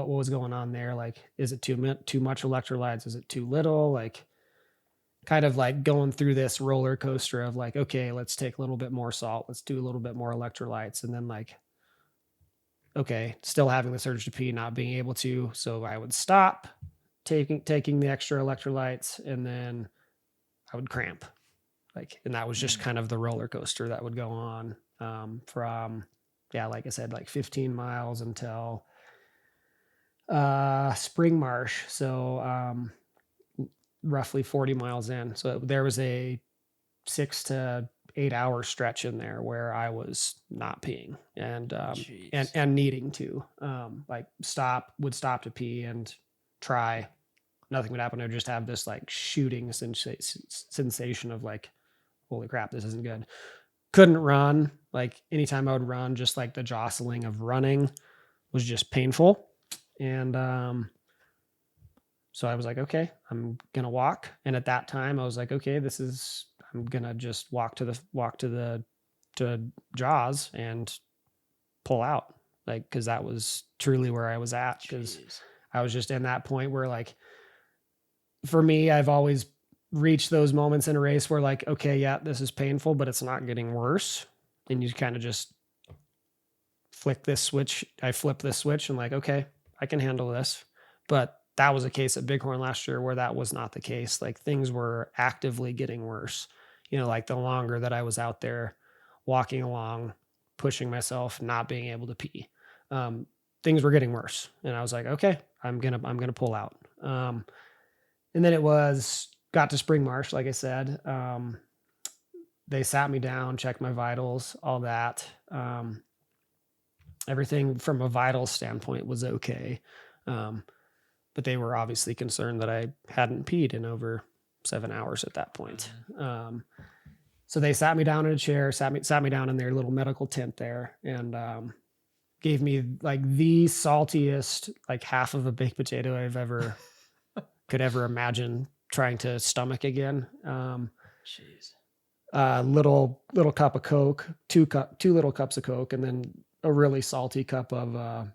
was going on there. Like, is it too much electrolytes? Is it too little? Like, kind of like going through this roller coaster of like, okay, let's take a little bit more salt. Let's do a little bit more electrolytes. And then like, okay, still having the urge to pee, not being able to. So I would stop taking the extra electrolytes, and then I would cramp. Like, and that was just kind of the roller coaster that would go on, from, yeah, like I said, like 15 miles until Spring Marsh. So, roughly 40 miles in. So there was a 6 to 8 hour stretch in there where I was not peeing and needing to, like would stop to pee and try. Nothing would happen. I would just have this like shooting sensation of like, holy crap, this isn't good. Couldn't run. Like anytime I would run, just like the jostling of running was just painful. And, so I was like, okay, I'm going to walk. And at that time I was like, okay, I'm going to just walk to Jaws and pull out. Like, cause that was truly where I was at. Cause I was just in that point where like, for me, I've always reached those moments in a race where like, okay, yeah, this is painful, but it's not getting worse. And you kind of just flick this switch. I flip this switch and like, okay, I can handle this. But that was a case at Bighorn last year where that was not the case. Like things were actively getting worse. Like the longer that I was out there walking along, pushing myself, not being able to pee, things were getting worse. And I was like, okay, I'm going to pull out. And then got to Spring Marsh. Like I said, they sat me down, checked my vitals, all that. Everything from a vital standpoint was okay. But they were obviously concerned that I hadn't peed in over 7 hours at that point. So they sat me down in a chair, sat me down in their little medical tent there, and gave me like the saltiest, like half of a baked potato I've ever could ever imagine trying to stomach again. Little cup of Coke, two little cups of Coke, and then a really salty cup of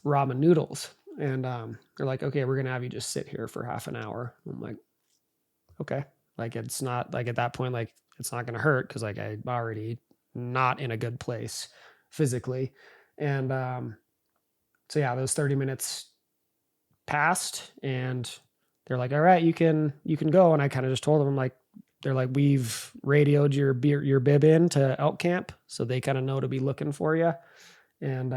ramen noodles. And they're like, okay, we're going to have you just sit here for half an hour. I'm like, okay. Like, it's not like at that point, like it's not going to hurt. Cause like I'm already not in a good place physically. And so yeah, those 30 minutes passed and they're like, all right, you can go. And I kind of just told them, like, they're like, we've radioed your bib in to elk camp. So they kind of know to be looking for you. And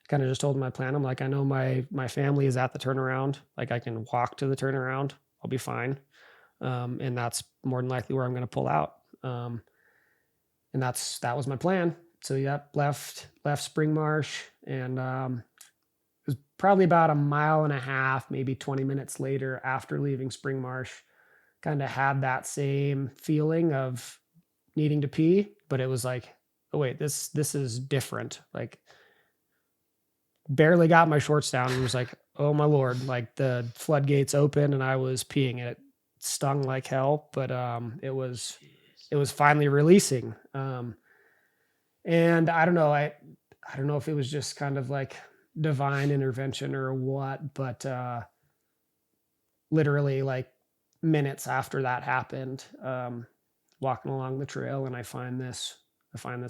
kind of just told them my plan. I'm like, I know my family is at the turnaround. Like I can walk to the turnaround. I'll be fine. And that's more than likely where I'm going to pull out. And that was my plan. So yep, left Spring Marsh and it was probably about a mile and a half, maybe 20 minutes later after leaving Spring Marsh, kind of had that same feeling of needing to pee, but it was like, oh wait, this is different. Like barely got my shorts down and was like, oh my Lord, like the floodgates open and I was peeing and it stung like hell, but it was finally releasing. And I don't know, I don't know if it was just kind of like divine intervention or what, but literally like minutes after that happened, walking along the trail and I find this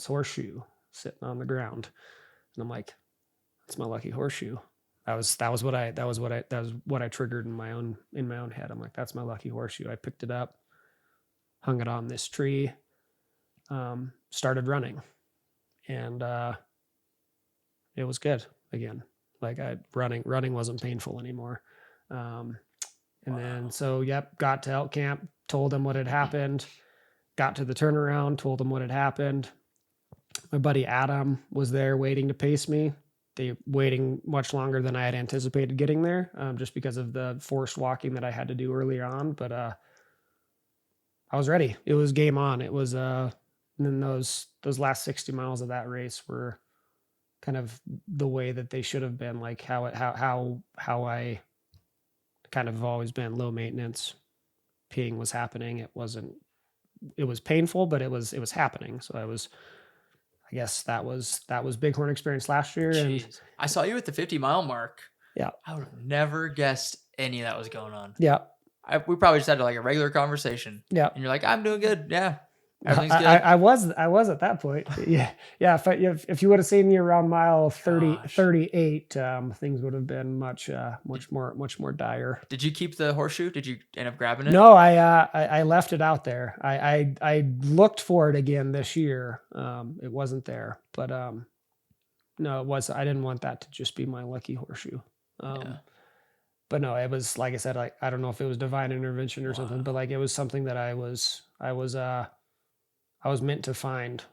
horseshoe sitting on the ground. And I'm like, that's my lucky horseshoe. That was what I triggered in my own head. I'm like, that's my lucky horseshoe. I picked it up, hung it on this tree, started running, and it was good again. Like running wasn't painful anymore. And then so got to elk camp, told them what had happened, got to the turnaround, told them what had happened. My buddy Adam was there waiting to pace me. They waiting much longer than I had anticipated getting there, just because of the forced walking that I had to do earlier on. But I was ready. It was game on. It was and then those last 60 miles of that race were kind of the way that they should have been, like how I kind of always been low maintenance. Peeing was happening. It was painful, but it was happening. So I guess that was Bighorn experience last year. Jeez. And I saw you at the 50-mile mark. Yeah. I would have never guessed any of that was going on. Yeah. We probably just had like a regular conversation. Yeah. And you're like, I'm doing good. Yeah. Everything's good. I was at that point. Yeah. Yeah. If you would have seen me around mile 38, things would have been much more dire. Did you keep the horseshoe? Did you end up grabbing it? No, I left it out there. I looked for it again this year. It wasn't there, but no, it was, I didn't want that to just be my lucky horseshoe. Yeah. But no, it was, like I said, like, I don't know if it was divine intervention or something, but like, it was something that I was meant to find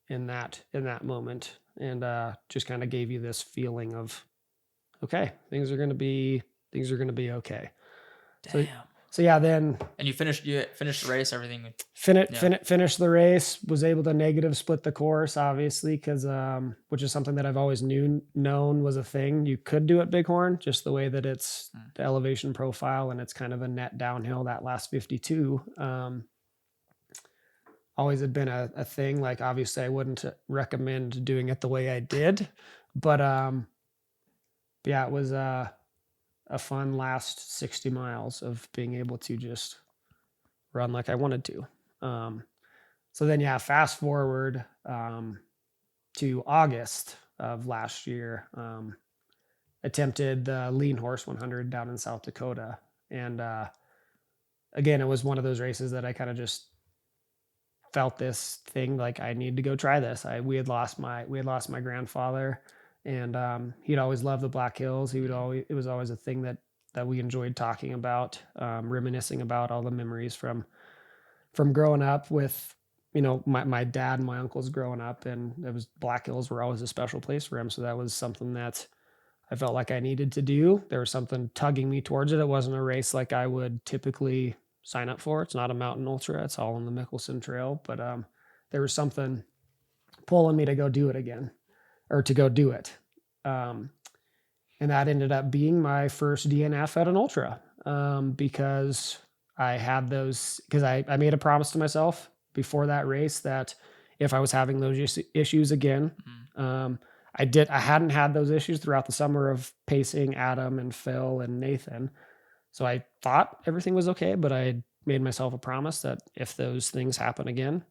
in that moment. And, just kind of gave you this feeling of, okay, things are going to be okay. Damn. So yeah, then And you finished the race, everything. finished the race, was able to negative split the course, obviously, because which is something that I've always known was a thing you could do at Bighorn, just the way that it's the elevation profile and it's kind of a net downhill that last 52. Always had been a thing. Like, obviously I wouldn't recommend doing it the way I did, but yeah, it was a fun last 60 miles of being able to just run like I wanted to. So then, yeah, fast forward to August of last year, attempted the Lean Horse 100 down in South Dakota. And again, it was one of those races that I kind of just felt this thing like I need to go try this. We had lost my grandfather, and he'd always loved the Black Hills. It was always a thing that we enjoyed talking about, reminiscing about all the memories from growing up with, my dad and my uncles growing up, and it was Black Hills were always a special place for him. So that was something that I felt like I needed to do. There was something tugging me towards it. It wasn't a race like I would typically sign up for. It's not a mountain ultra. It's all on the Mickelson Trail. But there was something pulling me to go do it again, or to go do it. And that ended up being my first DNF at an ultra, because I had those, because I made a promise to myself before that race that if I was having those issues again, I hadn't had those issues throughout the summer of pacing Adam and Phil and Nathan. So I thought everything was okay, but I had made myself a promise that if those things happen again,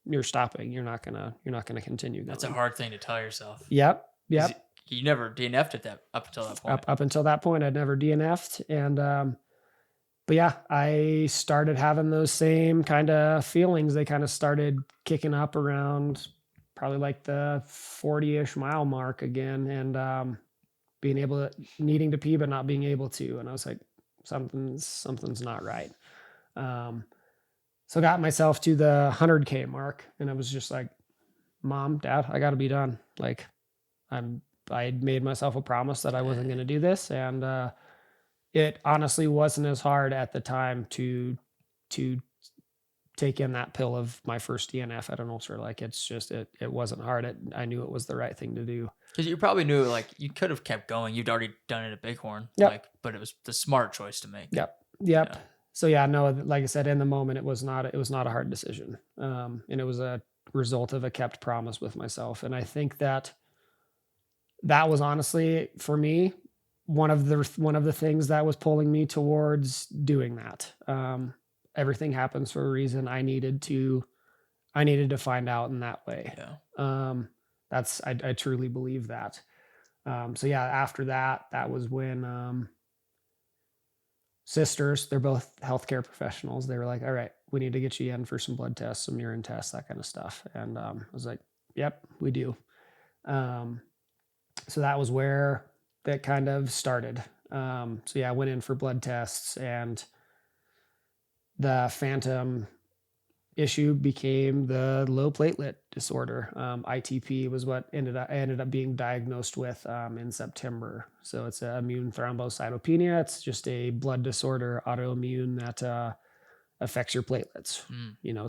you're stopping. You're not gonna continue going. That's a hard thing to tell yourself. Yep. You never DNF'd up until that point. Up until that point, I'd never DNF'd. And, but yeah, I started having those same kind of feelings. They kind of started kicking up around probably like the 40-ish mile mark again. And, needing to pee, but not being able to. And I was like, something's not right. So got myself to the 100K mark, and I was just like, Mom, Dad, I got to be done. Like, I had made myself a promise that I wasn't going to do this. And, it honestly wasn't as hard at the time to take in that pill of my first DNF at an ultra. Like, it's just, it wasn't hard. I knew it was the right thing to do. Because you probably knew, like, you could have kept going. You'd already done it at Bighorn. Yep. Like, but it was the smart choice to make. Yep. Yeah. So yeah, no, like I said, in the moment, it was not a hard decision. And it was a result of a kept promise with myself. And I think that was honestly, for me, one of the things that was pulling me towards doing that. Everything happens for a reason. I needed to find out in that way. Yeah. I truly believe that. So yeah, after that was when, sisters, they're both healthcare professionals. They were like, all right, we need to get you in for some blood tests, some urine tests, that kind of stuff. And, I was like, yep, we do. So that was where that kind of started. So yeah, I went in for blood tests, and the phantom issue became the low platelet disorder. ITP was what I ended up being diagnosed with in September. So it's an immune thrombocytopenia. It's just a blood disorder, autoimmune, that affects your platelets.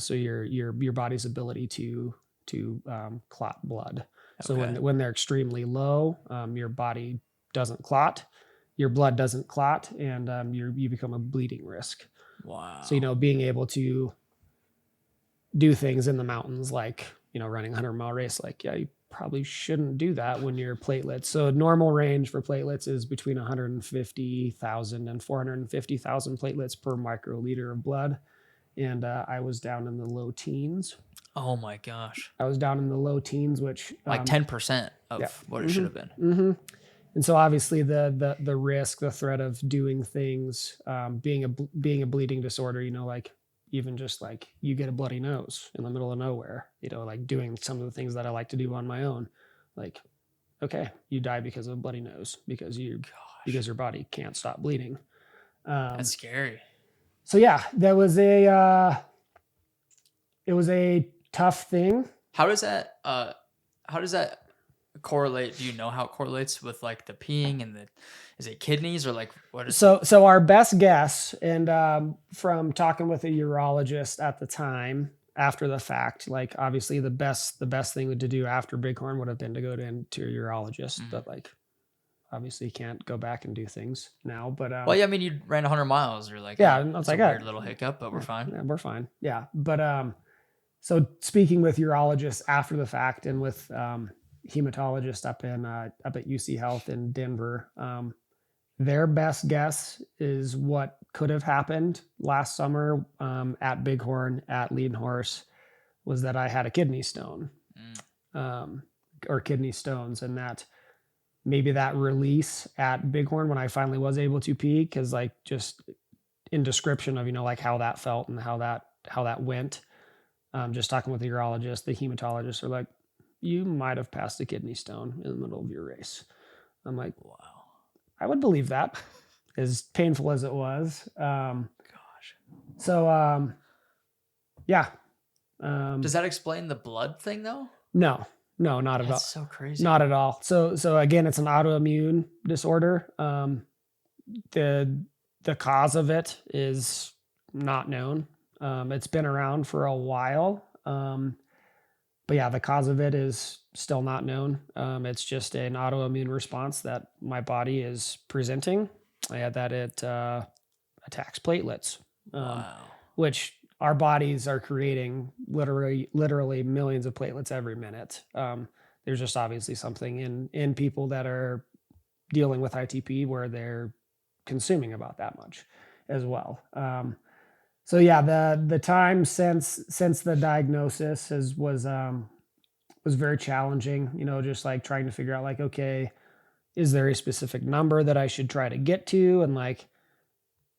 So your body's ability to clot blood. So when they're extremely low, your body doesn't clot, your blood doesn't clot, and you become a bleeding risk. Wow. So, being able to do things in the mountains, like, running a 100-mile race, like, yeah, you probably shouldn't do that when your platelets. So normal range for platelets is between 150,000 and 450,000 platelets per microliter of blood. And I was down in the low teens. Oh my gosh. I was down in the low teens, which like 10% of what it should have been. Mm-hmm. And so obviously the risk, the threat of doing things, being a bleeding disorder, like even just like you get a bloody nose in the middle of nowhere, like doing some of the things that I like to do on my own, like okay, you die because of a bloody nose because your body can't stop bleeding. That's scary. So yeah, it was a tough thing. How does that correlate? Do you know how it correlates with like the peeing and is it kidneys or like what is it? So our best guess, and from talking with a urologist at the time, after the fact, like obviously the best thing to do after Bighorn would have been to go to a urologist, but like obviously you can't go back and do things now. But well, yeah, I mean, you ran 100 miles. You're like, yeah, it's it's a like weird little hiccup, but we're fine. Yeah, we're fine. Yeah, but so speaking with urologists after the fact and with hematologists up at UC Health in Denver, their best guess is what could have happened last summer at Bighorn at Lean Horse was that I had a kidney stone or kidney stones, and that maybe that release at Bighorn when I finally was able to pee, because like just in description of like how that felt and how that went, just talking with the urologist, the hematologist are like, you might have passed a kidney stone in the middle of your race. I'm like, wow, I would believe that, as painful as it was. Gosh. So yeah. Does that explain the blood thing though? No, not at all. That's so crazy. Not at all. So again, it's an autoimmune disorder. The cause of it is not known. It's been around for a while. But yeah, the cause of it is still not known. It's just an autoimmune response that my body is presenting. I had that it attacks platelets, which our bodies are creating literally millions of platelets every minute. There's just obviously something in people that are dealing with ITP where they're consuming about that much as well. So yeah, the time since the diagnosis was very challenging, just like trying to figure out like, okay, is there a specific number that I should try to get to? And like,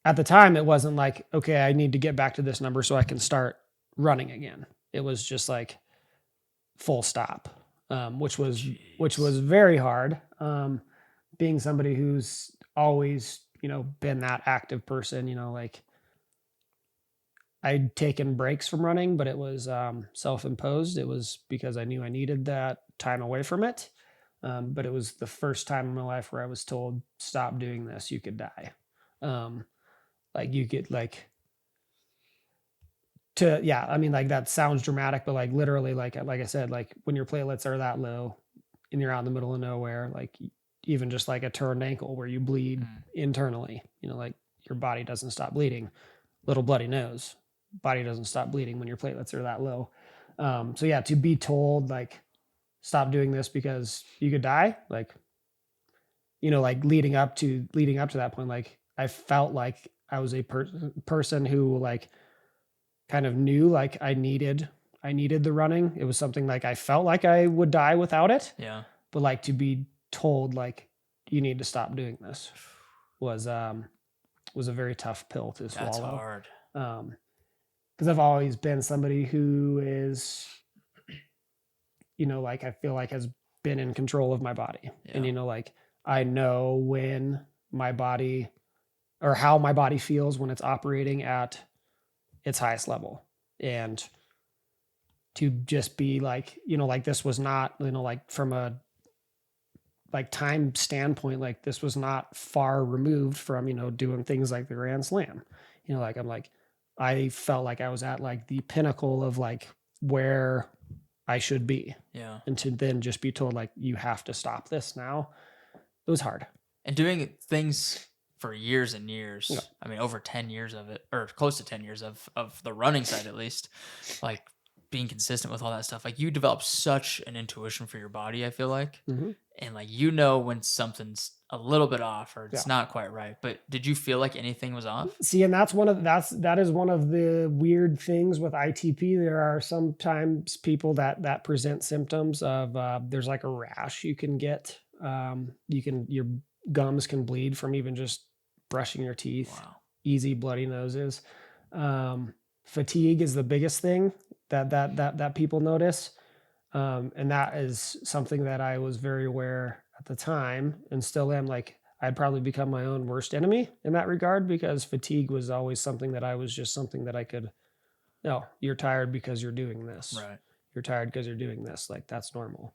at the time it wasn't like, okay, I need to get back to this number so I can start running again. It was just like full stop, which was very hard. Being somebody who's always, been that active person, like I'd taken breaks from running, but it was self-imposed. It was because I knew I needed that time away from it. But it was the first time in my life where I was told, stop doing this, you could die. Like you could I mean, like that sounds dramatic, but like literally, like I said, like when your platelets are that low and you're out in the middle of nowhere, like even just like a turned ankle where you bleed internally, like your body doesn't stop bleeding. Little bloody nose, body doesn't stop bleeding when your platelets are that low. So yeah, to be told like, stop doing this because you could die, like, like leading up to that point, like I felt like I was a person who like kind of knew like I needed the running. It was something like I felt like I would die without it. Yeah. But like to be told like you need to stop doing this was a very tough pill to swallow. That's hard. Because I've always been somebody who is, like I feel like has been in control of my body. Yeah. And, like I know when my body or how my body feels when it's operating at its highest level. And to just be like, like this was not, like from a like time standpoint, like this was not far removed from, doing things like the Grand Slam. Like I'm like, I felt like I was at like the pinnacle of like where I should be. Yeah. And to then just be told like, you have to stop this now. It was hard. And doing things for years and years. Yeah. I mean, over 10 years of it, or close to 10 years of the running side, at least, like being consistent with all that stuff. Like you develop such an intuition for your body, I feel like. Mm-hmm. And like, when something's a little bit off or it's not quite right. But did you feel like anything was off? See, and that is one of the weird things with ITP. There are sometimes people that present symptoms of there's like a rash you can get. Your gums can bleed from even just brushing your teeth. Wow. Easy bloody noses. Fatigue is the biggest thing that people notice. And that is something that I was very aware at the time and still am. Like, I'd probably become my own worst enemy in that regard, because fatigue was always something that I was just something that I could, no, you're tired because you're doing this. Right. You're tired because you're doing this. Like, that's normal.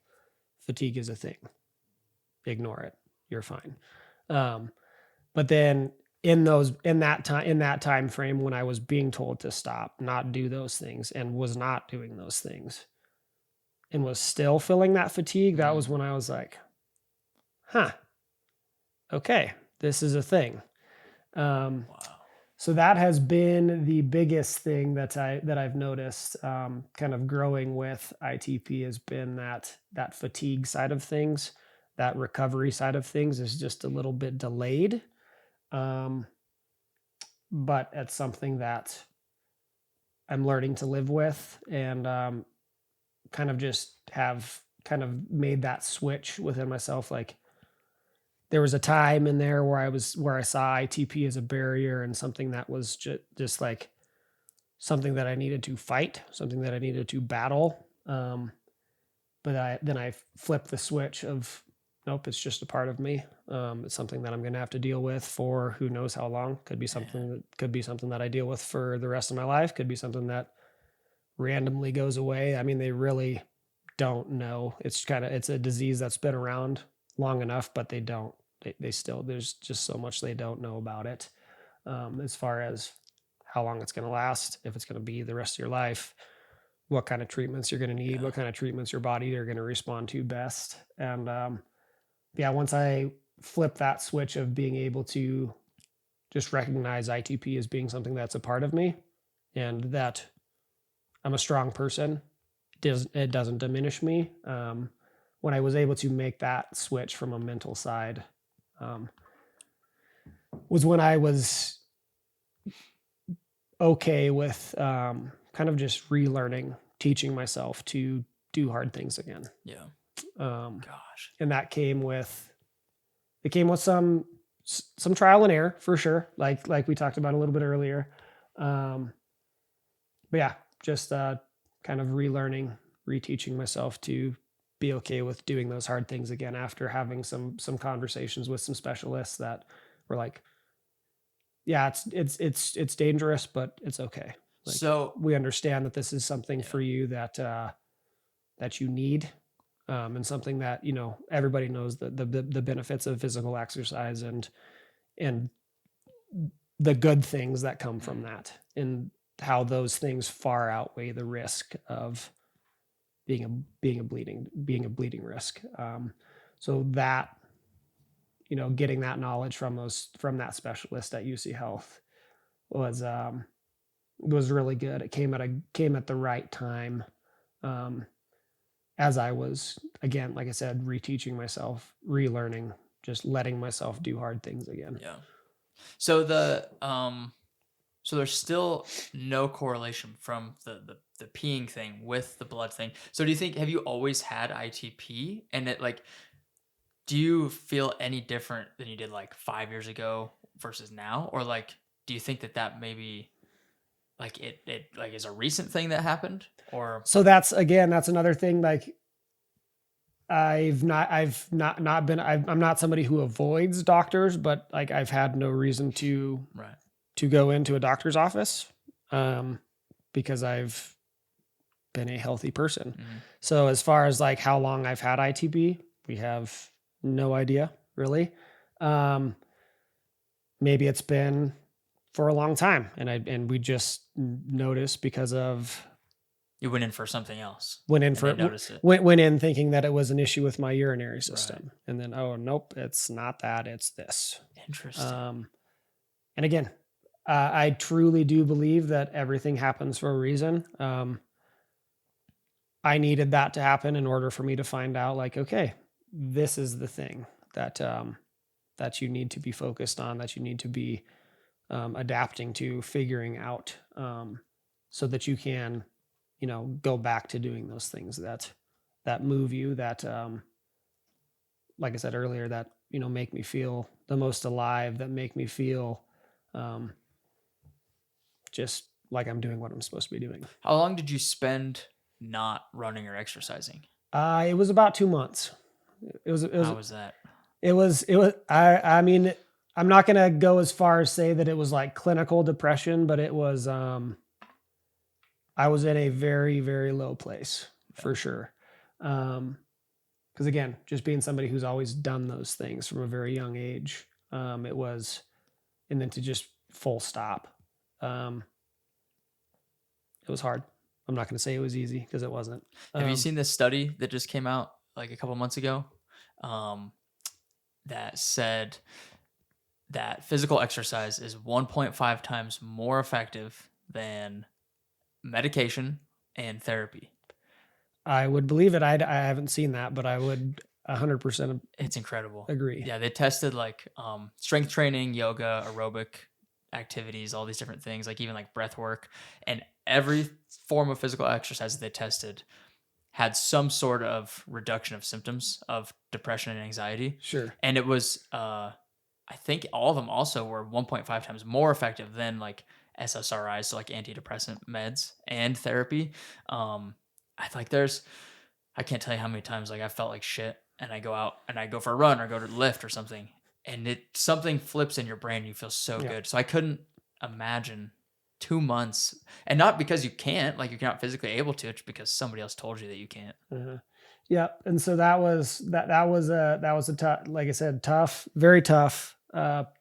Fatigue is a thing. Ignore it. You're fine. But then in that time frame when I was being told to stop, not do those things, and was not doing those things, and was still feeling that fatigue, that was when I was like, huh, okay, this is a thing. Wow. So that has been the biggest thing that I've noticed, kind of growing with ITP, has been that fatigue side of things, that recovery side of things is just a little bit delayed. But it's something that I'm learning to live with, and kind of just have kind of made that switch within myself. Like, there was a time in there where I saw ITP as a barrier and something that was just like something that I needed to fight, something that I needed to battle. But then I flipped the switch of, nope, it's just a part of me. It's something that I'm going to have to deal with for who knows how long. Could be something that I deal with for the rest of my life. Could be something that randomly goes away. I mean, they really don't know. It's a disease that's been around long enough, but they still, there's just so much they don't know about it, as far as how long it's going to last, if it's going to be the rest of your life, what kind of treatments you're going to need, what kind of treatments your body are going to respond to best. And once I flip that switch of being able to just recognize ITP as being something that's a part of me, and that I'm a strong person, it doesn't diminish me. When I was able to make that switch from a mental side, was when I was okay with kind of just relearning, teaching myself to do hard things again. Yeah. Gosh. And that came with some trial and error, for sure. Like we talked about a little bit earlier. But yeah, just kind of relearning, reteaching myself to be okay with doing those hard things again, after having some conversations with some specialists that were like, yeah, it's dangerous, but it's okay. Like, so we understand that this is something for you that you need, and something that, everybody knows the benefits of physical exercise and the good things that come from that, and how those things far outweigh the risk of being a bleeding risk. So that, getting that knowledge from that specialist at UC Health was really good. It came at the right time, as I was, again, like I said, reteaching myself, relearning, just letting myself do hard things again. Yeah. So so there's still no correlation from the peeing thing with the blood thing. So have you always had ITP? And do you feel any different than you did like 5 years ago versus now? Or do you think that maybe it is a recent thing that happened? Or so that's another thing. Like, I'm not somebody who avoids doctors, but like, I've had no reason to go into a doctor's office, because I've been a healthy person. Mm-hmm. So as far as like how long I've had ITP, we have no idea, really. Maybe it's been for a long time, and we just noticed because of, you went in for something else. Went in thinking that it was an issue with my urinary system, right. And then, oh nope, it's not that, it's this. Interesting. And again, I truly do believe that everything happens for a reason. I needed that to happen in order for me to find out, like, okay, this is the thing that you need to be focused on, that you need to be adapting to, figuring out, so that you can, go back to doing those things that move you, that, like I said earlier, that, make me feel the most alive, that make me feel just like I'm doing what I'm supposed to be doing. How long did you spend not running or exercising? It was about 2 months. How was that? I mean, I'm not going to go as far as say that it was like clinical depression, but it was, I was in a very, very low place for sure. Cause again, just being somebody who's always done those things from a very young age, it was, and then to just full stop. It was hard. I'm not going to say it was easy because it wasn't. Have you seen this study that just came out like a couple months ago? That said that physical exercise is 1.5 times more effective than medication and therapy. I would believe it. I haven't seen that, but I would 100% It's incredible. agree. Yeah, they tested like strength training, yoga, aerobic activities, all these different things, like even like breath work, and every form of physical exercise that they tested had some sort of reduction of symptoms of depression and anxiety. Sure. And it was, I think all of them also were 1.5 times more effective than like SSRIs, so like antidepressant meds and therapy. I like I can't tell you how many times like I felt like shit and I go out and I go for a run or go to lift or something and something flips in your brain and you feel so good. So I couldn't imagine 2 months, and not because you can't, like you're not physically able to, it's because somebody else told you that you can't. Yeah. And so that was a tough, like I said, very tough,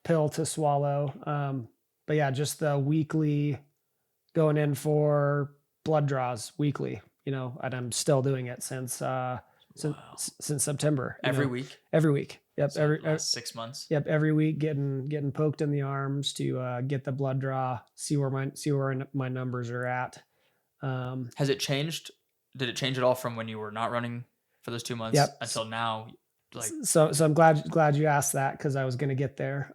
pill to swallow. But yeah, just the weekly going in for blood draws weekly, and I'm still doing it since September. Every week? Every week. Yep. So every 6 months. Yep. Every week getting poked in the arms to get the blood draw, see where my numbers are at. Has it changed? Did it change at all from when you were not running for those 2 months until now? Like, so I'm glad you asked that, because I was going to get there.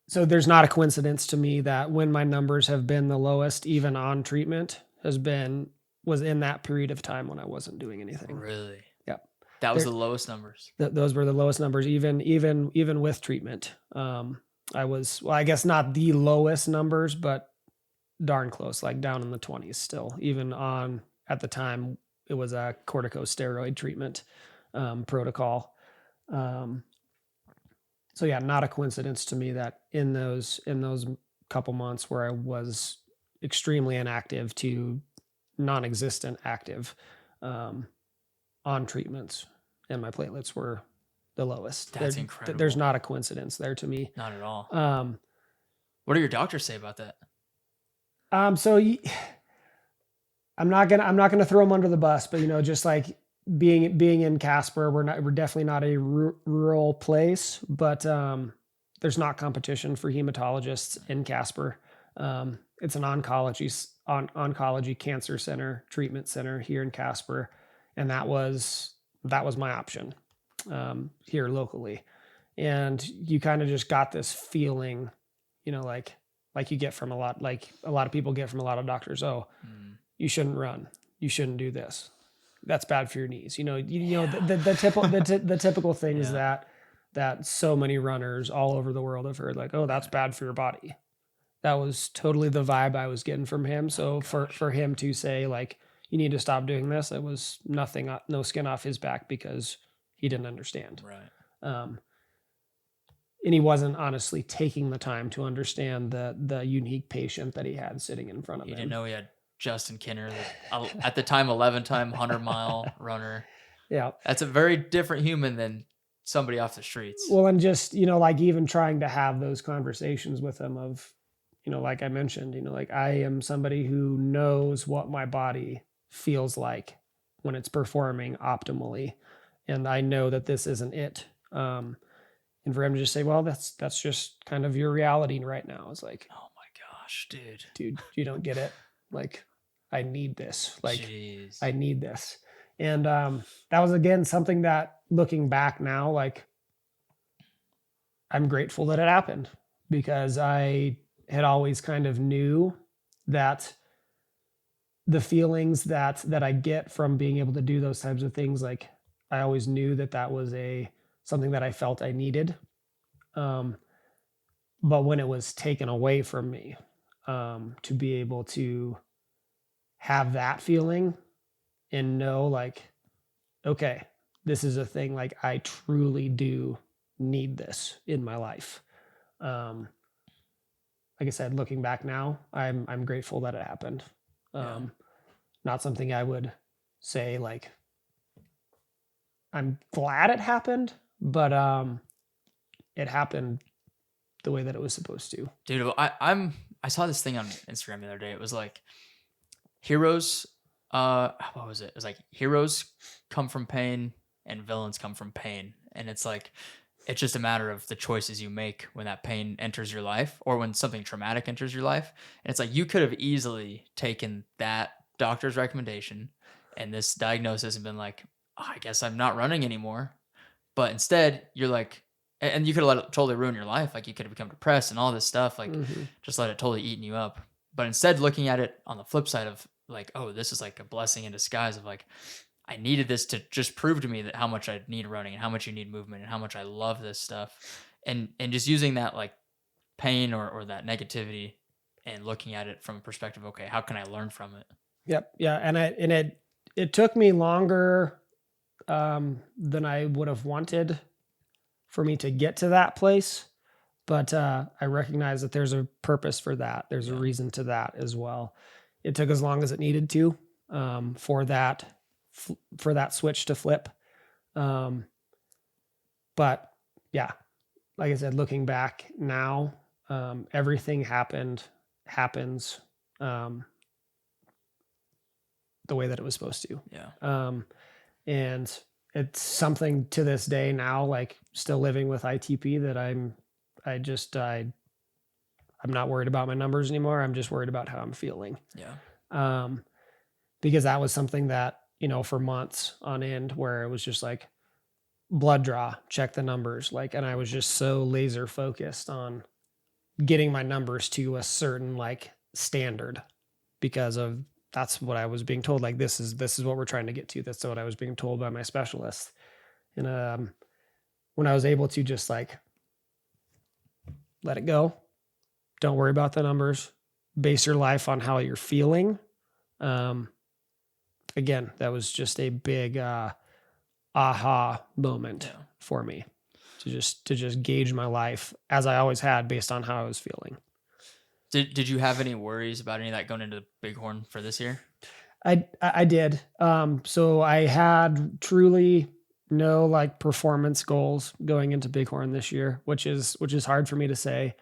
So there's not a coincidence to me that when my numbers have been the lowest, even on treatment, was in that period of time when I wasn't doing anything. Really? Yep. That was the lowest numbers. Those were the lowest numbers, even with treatment. I was, well, I guess not the lowest numbers, but darn close, like down in the 20s still, even on, at the time, it was a corticosteroid treatment protocol. So yeah, not a coincidence to me that in those couple months where I was extremely inactive to non-existent active on treatments, and my platelets were the lowest. That's incredible. There's not a coincidence there to me. Not at all. What do your doctors say about that? So I'm not gonna throw them under the bus, but just like being in Casper, we're definitely not a rural place, but there's not competition for hematologists in Casper. It's an oncology cancer center, treatment center here in Casper, and that was my option here locally. And you kind of just got this feeling, like you get from a lot of people get from a lot of doctors. You shouldn't run. You shouldn't do this. That's bad for your knees. The typical things that so many runners all over the world have heard, like, oh, that's bad for your body. That was totally the vibe I was getting from him. So for him to say, like, you need to stop doing this, it was no skin off his back, because he didn't understand. Right. And he wasn't honestly taking the time to understand the unique patient that he had sitting in front of him. He didn't know he had Justin Kinner, at the time 11-time 100-mile runner. Yeah. That's a very different human than somebody off the streets. Well, and just, like even trying to have those conversations with him of, like I mentioned, like I am somebody who knows what my body feels like when it's performing optimally. And I know that this isn't it. And for him to just say, well, that's just kind of your reality right now. It's like, oh my gosh, dude, you don't get it. Like, I need this. Like, jeez. I need this. And that was, again, something that, looking back now, like, I'm grateful that it happened, because I had always kind of knew that the feelings that I get from being able to do those types of things, like, I always knew that was something that I felt I needed. But when it was taken away from me, to be able to have that feeling and know like, okay, this is a thing, like I truly do need this in my life. Like I said, looking back now, I'm grateful that it happened. Not something I would say like I'm glad it happened, but it happened the way that it was supposed to. Dude, I saw this thing on Instagram the other day. It was like heroes. What was it? It was like heroes come from pain and villains come from pain, and it's like it's just a matter of the choices you make when that pain enters your life or when something traumatic enters your life. And it's like you could have easily taken that doctor's recommendation and this diagnosis and been like, oh, I guess I'm not running anymore. But instead, you're like, and you could have let it totally ruin your life. Like you could have become depressed and all this stuff. Like just let it totally eaten you up. But instead, looking at it on the flip side of like, oh, this is like a blessing in disguise of like, I needed this to just prove to me that how much I need running and how much you need movement and how much I love this stuff. And just using that like pain or that negativity and looking at it from a perspective, okay, how can I learn from it? Yep. Yeah. And it took me longer than I would have wanted for me to get to that place. But I recognize that there's a purpose for that. There's a reason to that as well. It took as long as it needed to for that switch to flip. But yeah, like I said, looking back now, everything happens the way that it was supposed to. Yeah. And it's something to this day now, like still living with ITP, that I'm not worried about my numbers anymore. I'm just worried about how I'm feeling. Yeah. Because that was something that, for months on end where it was just like blood draw, check the numbers. Like, and I was just so laser focused on getting my numbers to a certain like standard because of that's what I was being told. Like, this is what we're trying to get to. That's what I was being told by my specialist. And, when I was able to just like let it go, don't worry about the numbers, base your life on how you're feeling. Again, that was just a big aha moment for me to just gauge my life as I always had based on how I was feeling. Did you have any worries about any of that going into Bighorn for this year? I did. So I had truly no like performance goals going into Bighorn this year, which is hard for me to say.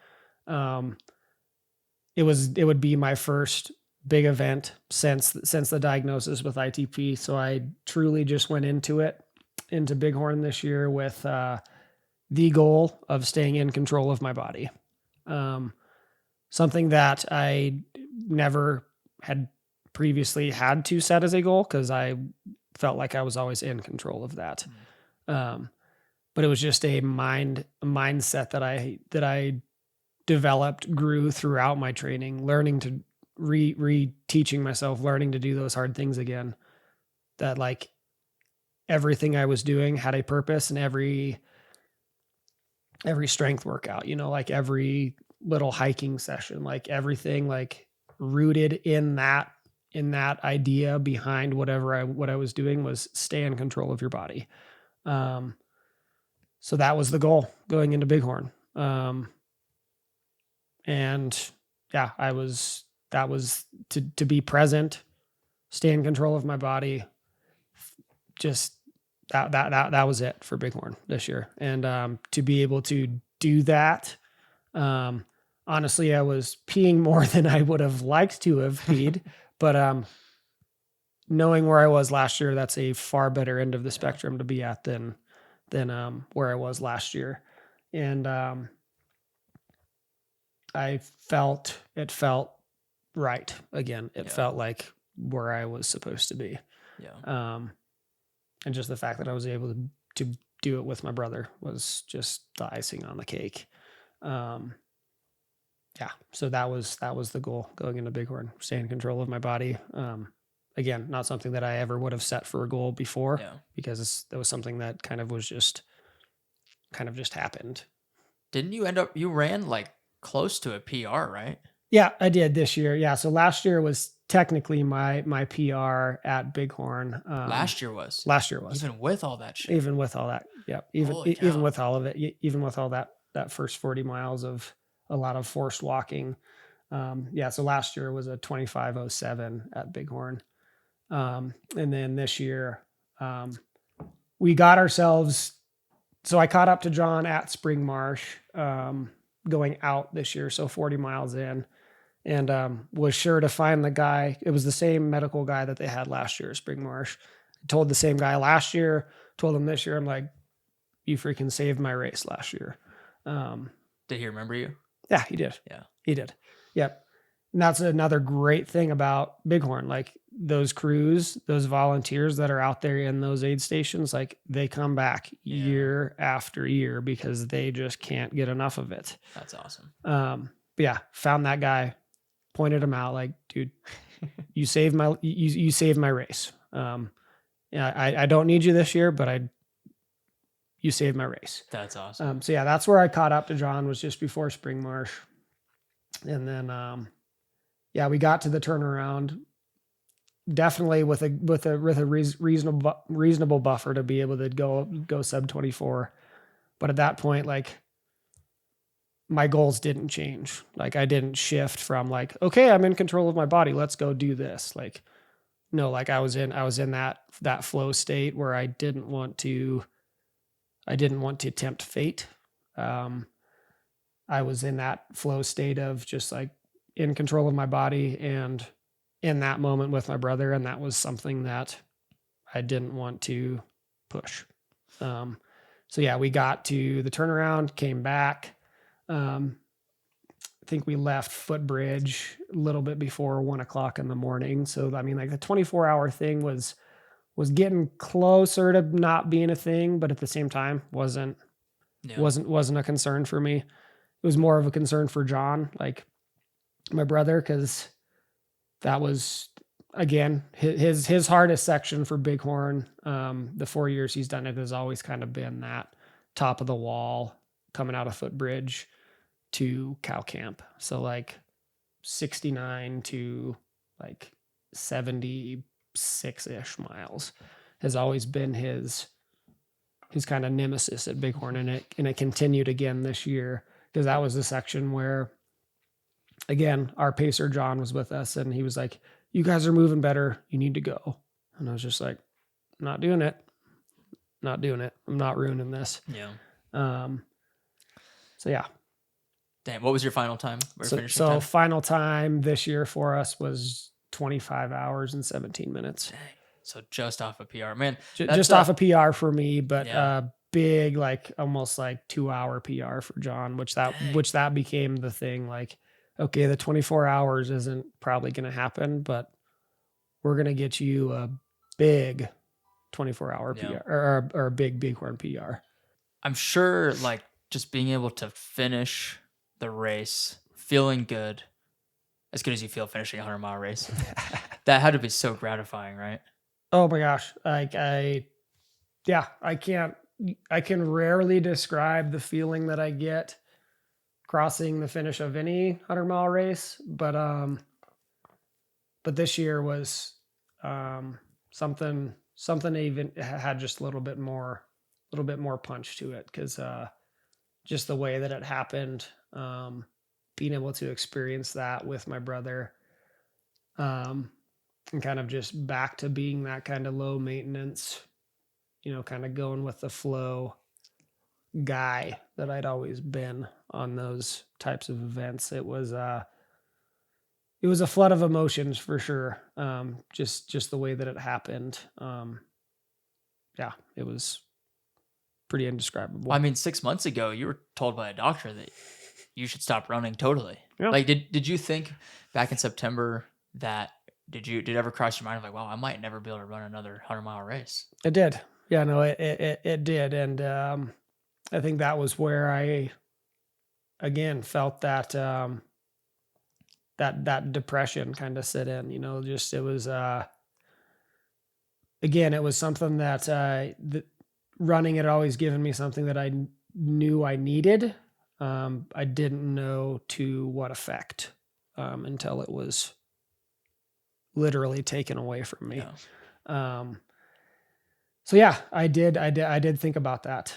It would be my first big event since the diagnosis with ITP. So I truly just went into Bighorn this year with the goal of staying in control of my body. Something that I never had previously had to set as a goal because I felt like I was always in control of that. But it was just a mindset that I developed, grew throughout my training, learning to teaching myself, learning to do those hard things again, that like everything I was doing had a purpose, and every strength workout, like every little hiking session, like everything like rooted in that idea behind what I was doing was stay in control of your body. So that was the goal going into Bighorn. And yeah, that was to be present, stay in control of my body. Just that was it for Bighorn this year. And to be able to do that, honestly, I was peeing more than I would have liked to have peed, but knowing where I was last year, that's a far better end of the spectrum to be at than where I was last year. And it felt right again. It felt like where I was supposed to be. Yeah. And just the fact that I was able to do it with my brother was just the icing on the cake. Yeah. So that was the goal going into Bighorn, stay in control of my body. Again, not something that I ever would have set for a goal before, because that was something that kind of just happened. Didn't you you ran like close to a PR, right? Yeah, I did this year. Yeah. So last year was technically my PR at Bighorn. Last year was. Last year was. Even with all that shit. Even with all that. Yeah. Holy Even cow. with all of it, even with all that first 40 miles of a lot of forced walking. Yeah. So last year was a 25:07 at Bighorn. And then this year, we got ourselves. So I caught up to John at Spring Marsh, going out this year. So 40 miles in. And was sure to find the guy. It was the same medical guy that they had last year at Spring Marsh. I told the same guy last year, told him this year, I'm like, you freaking saved my race last year. Did he remember you? Yeah, he did. Yeah. He did. Yep. And that's another great thing about Bighorn. Like those crews, those volunteers that are out there in those aid stations, like they come back year after year because they just can't get enough of it. That's awesome. But yeah, found that guy. Pointed him out like, dude, you saved my race. Yeah, I don't need you this year, but you saved my race. That's awesome. So yeah, that's where I caught up to John, was just before Spring Marsh. And then yeah, we got to the turnaround definitely with a reasonable buffer to be able to go sub 24. But at that point, like, my goals didn't change. Like I didn't shift from like, okay, I'm in control of my body, let's go do this. Like, no, like I was in that flow state where I didn't want to tempt fate. I was in that flow state of just like in control of my body and in that moment with my brother. And that was something that I didn't want to push. So yeah, we got to the turnaround, came back. I think we left Footbridge a little bit before 1:00 in the morning. So, I mean, like the 24-hour thing was getting closer to not being a thing, but at the same time wasn't a concern for me. It was more of a concern for John, like my brother, because that was, again, his hardest section for Bighorn. The 4 years he's done it has always kind of been that top of the wall coming out of Footbridge to cow camp. So like 69 to like 76-ish miles has always been his kind of nemesis at Bighorn. And it continued again this year, because that was the section where, again, our pacer John was with us and he was like, you guys are moving better, you need to go. And I was just like, not doing it. I'm not ruining this. Yeah. So yeah. Damn, what was your final time? So final time this year for us was 25 hours and 17 minutes. Dang. So just off a PR, man. Just off a PR for me, but big, like almost like 2-hour PR for John, which that became the thing. Like, okay, the 24 hours isn't probably going to happen, but we're going to get you a big 24-hour PR or a big Bighorn PR. I'm sure, like, just being able to finish the race, feeling good, as good as you feel finishing a 100-mile race, that had to be so gratifying, right? Oh my gosh. Like I can rarely describe the feeling that I get crossing the finish of any 100-mile race, but this year was something even had just a little bit more punch to it, because just the way that it happened, being able to experience that with my brother, and kind of just back to being that kind of low maintenance, kind of going with the flow guy that I'd always been on those types of events. It was a flood of emotions for sure. Just the way that it happened. Yeah, it was pretty indescribable. I mean, 6 months ago, you were told by a doctor that you should stop running totally. Yeah. Like, did you think back in September that, did it ever cross your mind of like, wow, I might never be able to run another 100-mile race? It did. Yeah, no, it did. And I think that was where I, again, felt that, that depression kind of sit in, just, it was, again, it was something that, running had always given me something that I knew I needed. I didn't know to what effect. until it was literally taken away from me. Yeah. So yeah, I did think about that.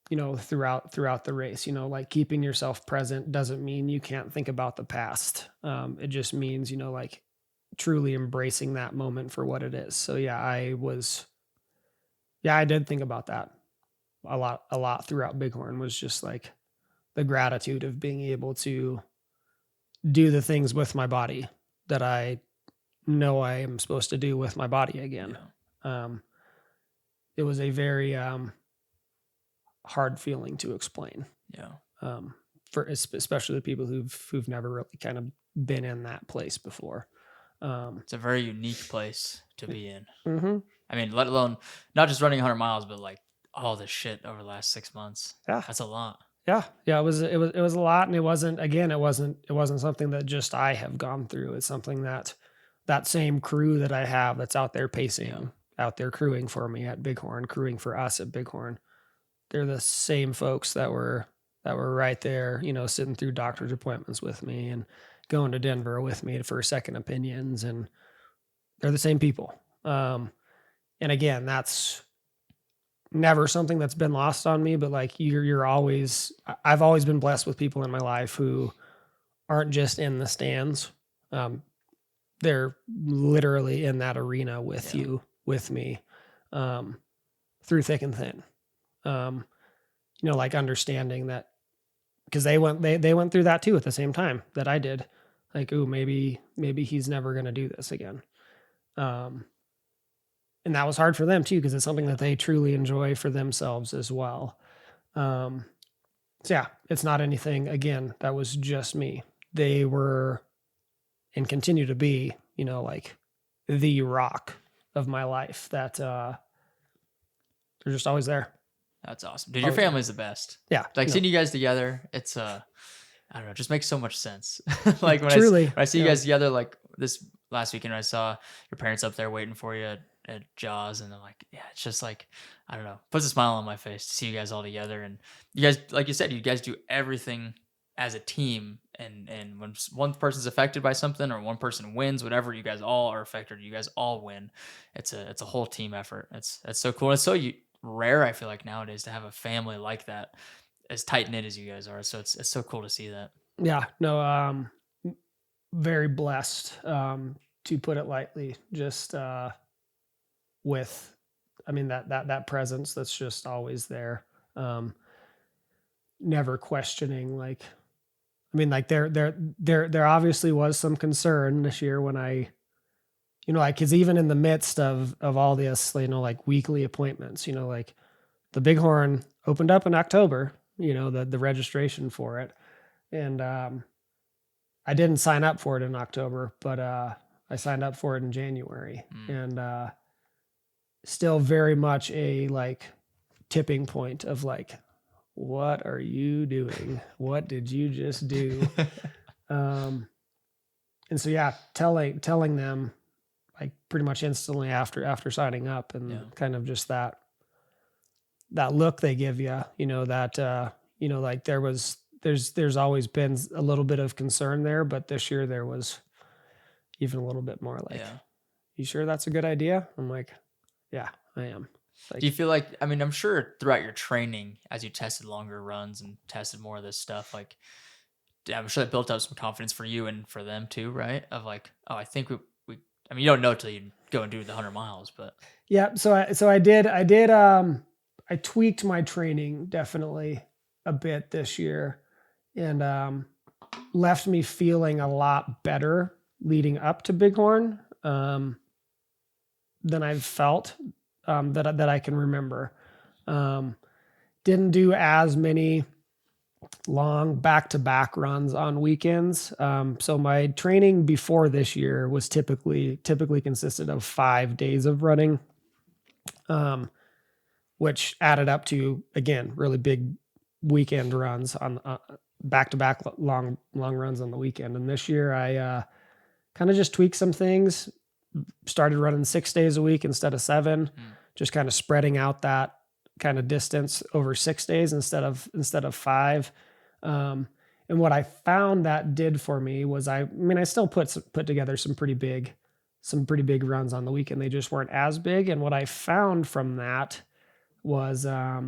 Throughout the race, like keeping yourself present doesn't mean you can't think about the past. It just means, like truly embracing that moment for what it is. So yeah, I did think about that a lot throughout Bighorn, was just like the gratitude of being able to do the things with my body that I know I am supposed to do with my body again. Yeah. It was a very hard feeling to explain. Yeah. For especially the people who've never really kind of been in that place before. It's a very unique place to be in. Mm-hmm. I mean, let alone not just running 100 miles, but like all this shit over the last 6 months. Yeah. That's a lot. Yeah. It was a lot. And it wasn't something that just I have gone through. It's something that same crew that I have that's out there pacing, out there crewing for me at Bighorn, crewing for us at Bighorn. They're the same folks that were right there, sitting through doctor's appointments with me and going to Denver with me for second opinions. And they're the same people. And again, that's never something that's been lost on me, but like I've always been blessed with people in my life who aren't just in the stands. They're literally in that arena with you, with me, through thick and thin. Like understanding that, because they went through that too at the same time that I did. Like, ooh, maybe he's never going to do this again. And that was hard for them too, because it's something that they truly enjoy for themselves as well. So yeah, it's not anything, again, that was just me. They were and continue to be, like the rock of my life, that they're just always there. That's awesome. Dude, your family's the best. Yeah. Like seeing you guys together, it's I don't know, it just makes so much sense. Like when I see you guys together, like this last weekend, I saw your parents up there waiting for you at Jaws, and I'm like, yeah, it's just like, I don't know, puts a smile on my face to see you guys all together. And you guys, like you said, you guys do everything as a team, and when one person's affected by something or one person wins, whatever, you guys all are affected, you guys all win. It's a whole team effort. It's so cool. It's so rare, I feel like, nowadays to have a family like that, as tight knit as you guys are. So it's so cool to see that. Yeah, no, very blessed, to put it lightly, just with, I mean, that presence that's just always there. Never questioning, like, I mean, like there obviously was some concern this year when I, like, cause even in the midst of all this, like weekly appointments, like the Bighorn opened up in October, the registration for it. And, I didn't sign up for it in October, but, I signed up for it in January, and, still very much a like tipping point of like, what are you doing? What did you just do? And so, yeah, telling them like pretty much instantly after signing up, and kind of just that look they give you, that, like there's always been a little bit of concern there, but this year there was even a little bit more like, you sure that's a good idea? I'm like, yeah, I am. Like, do you feel like, I mean, I'm sure throughout your training, as you tested longer runs and tested more of this stuff, like, I'm sure that built up some confidence for you and for them too, right? Of like, oh, I think we I mean, you don't know till you go and do the 100 miles, but yeah. So I did, I tweaked my training definitely a bit this year, and, left me feeling a lot better leading up to Bighorn, than I've felt, that I can remember. Didn't do as many long back-to-back runs on weekends. So my training before this year was typically consisted of 5 days of running, which added up to, again, really big weekend runs on back-to-back long runs on the weekend. And this year I kind of just tweaked some things, started running 6 days a week instead of 7, just kind of spreading out that kind of distance over 6 days instead of 5. And And what I found that did for me was, I mean, I still put together some pretty big runs on the weekend. They just weren't as big. And what I found from that was, I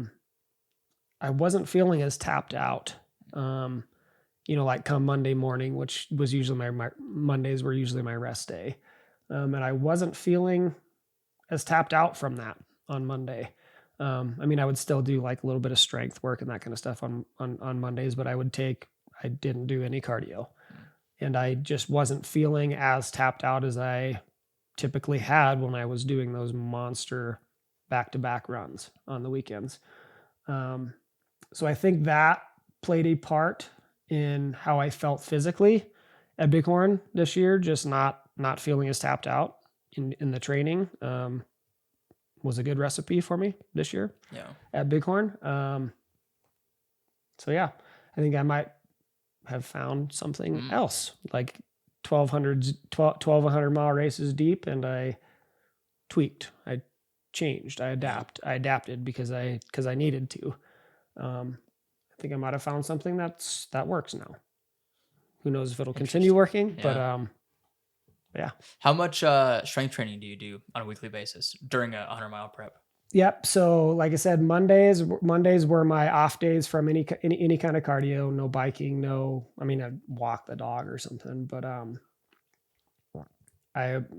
wasn't feeling as tapped out. Like come Monday morning, which was usually my Mondays were usually my rest day. And I wasn't feeling as tapped out from that on Monday. I mean, I would still do like a little bit of strength work and that kind of stuff on Mondays, but I didn't do any cardio, and I just wasn't feeling as tapped out as I typically had when I was doing those monster back-to-back runs on the weekends. So I think that played a part in how I felt physically at Bighorn this year, just not feeling as tapped out in the training. Was a good recipe for me this year at Bighorn. So yeah, I think I might have found something else, like 1,200 mile races deep, and I tweaked, I changed, I adapted because I needed to. I think I might have found something that works now. Who knows if it'll continue working, but yeah. How much strength training do you do on a weekly basis during a 100-mile prep? Yep. So like I said, Mondays were my off days from any kind of cardio, no biking, I'd walk the dog or something, but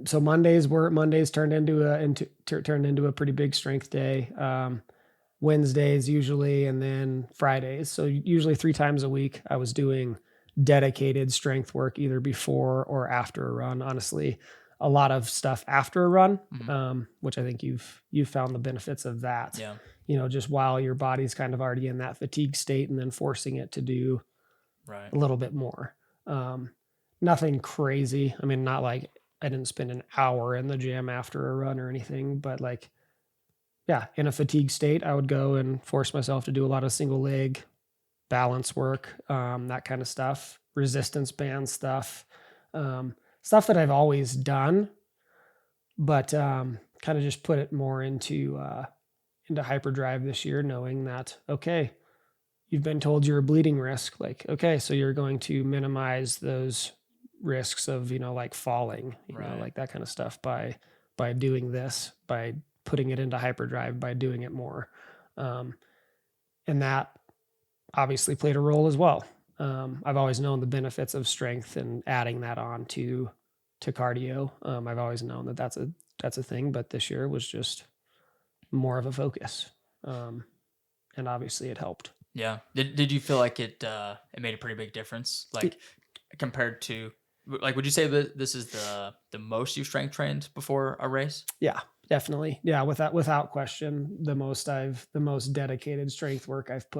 so Mondays turned into a pretty big strength day. Wednesdays usually, and then Fridays. So usually 3 times a week I was doing dedicated strength work either before or after a run. Honestly, a lot of stuff after a run, which I think you've found the benefits of that. Yeah. Just while your body's kind of already in that fatigue state, and then forcing it to do a little bit more. Nothing crazy. I mean, not like I didn't spend an hour in the gym after a run or anything, but like, yeah, in a fatigue state, I would go and force myself to do a lot of single leg balance work, that kind of stuff, resistance band stuff, stuff that I've always done, but kind of just put it more into hyperdrive this year, knowing that, okay, you've been told you're a bleeding risk. Like, okay, so you're going to minimize those risks of, like falling, like that kind of stuff by doing this, by putting it into hyperdrive, by doing it more. And that obviously played a role as well. I've always known the benefits of strength and adding that on to cardio. I've always known that that's a thing, but this year was just more of a focus. And obviously it helped. Yeah. Did you feel like it made a pretty big difference? Like compared to, like, would you say that this is the most you've strength trained before a race? Yeah, definitely. Yeah. Without question, the most dedicated strength work I've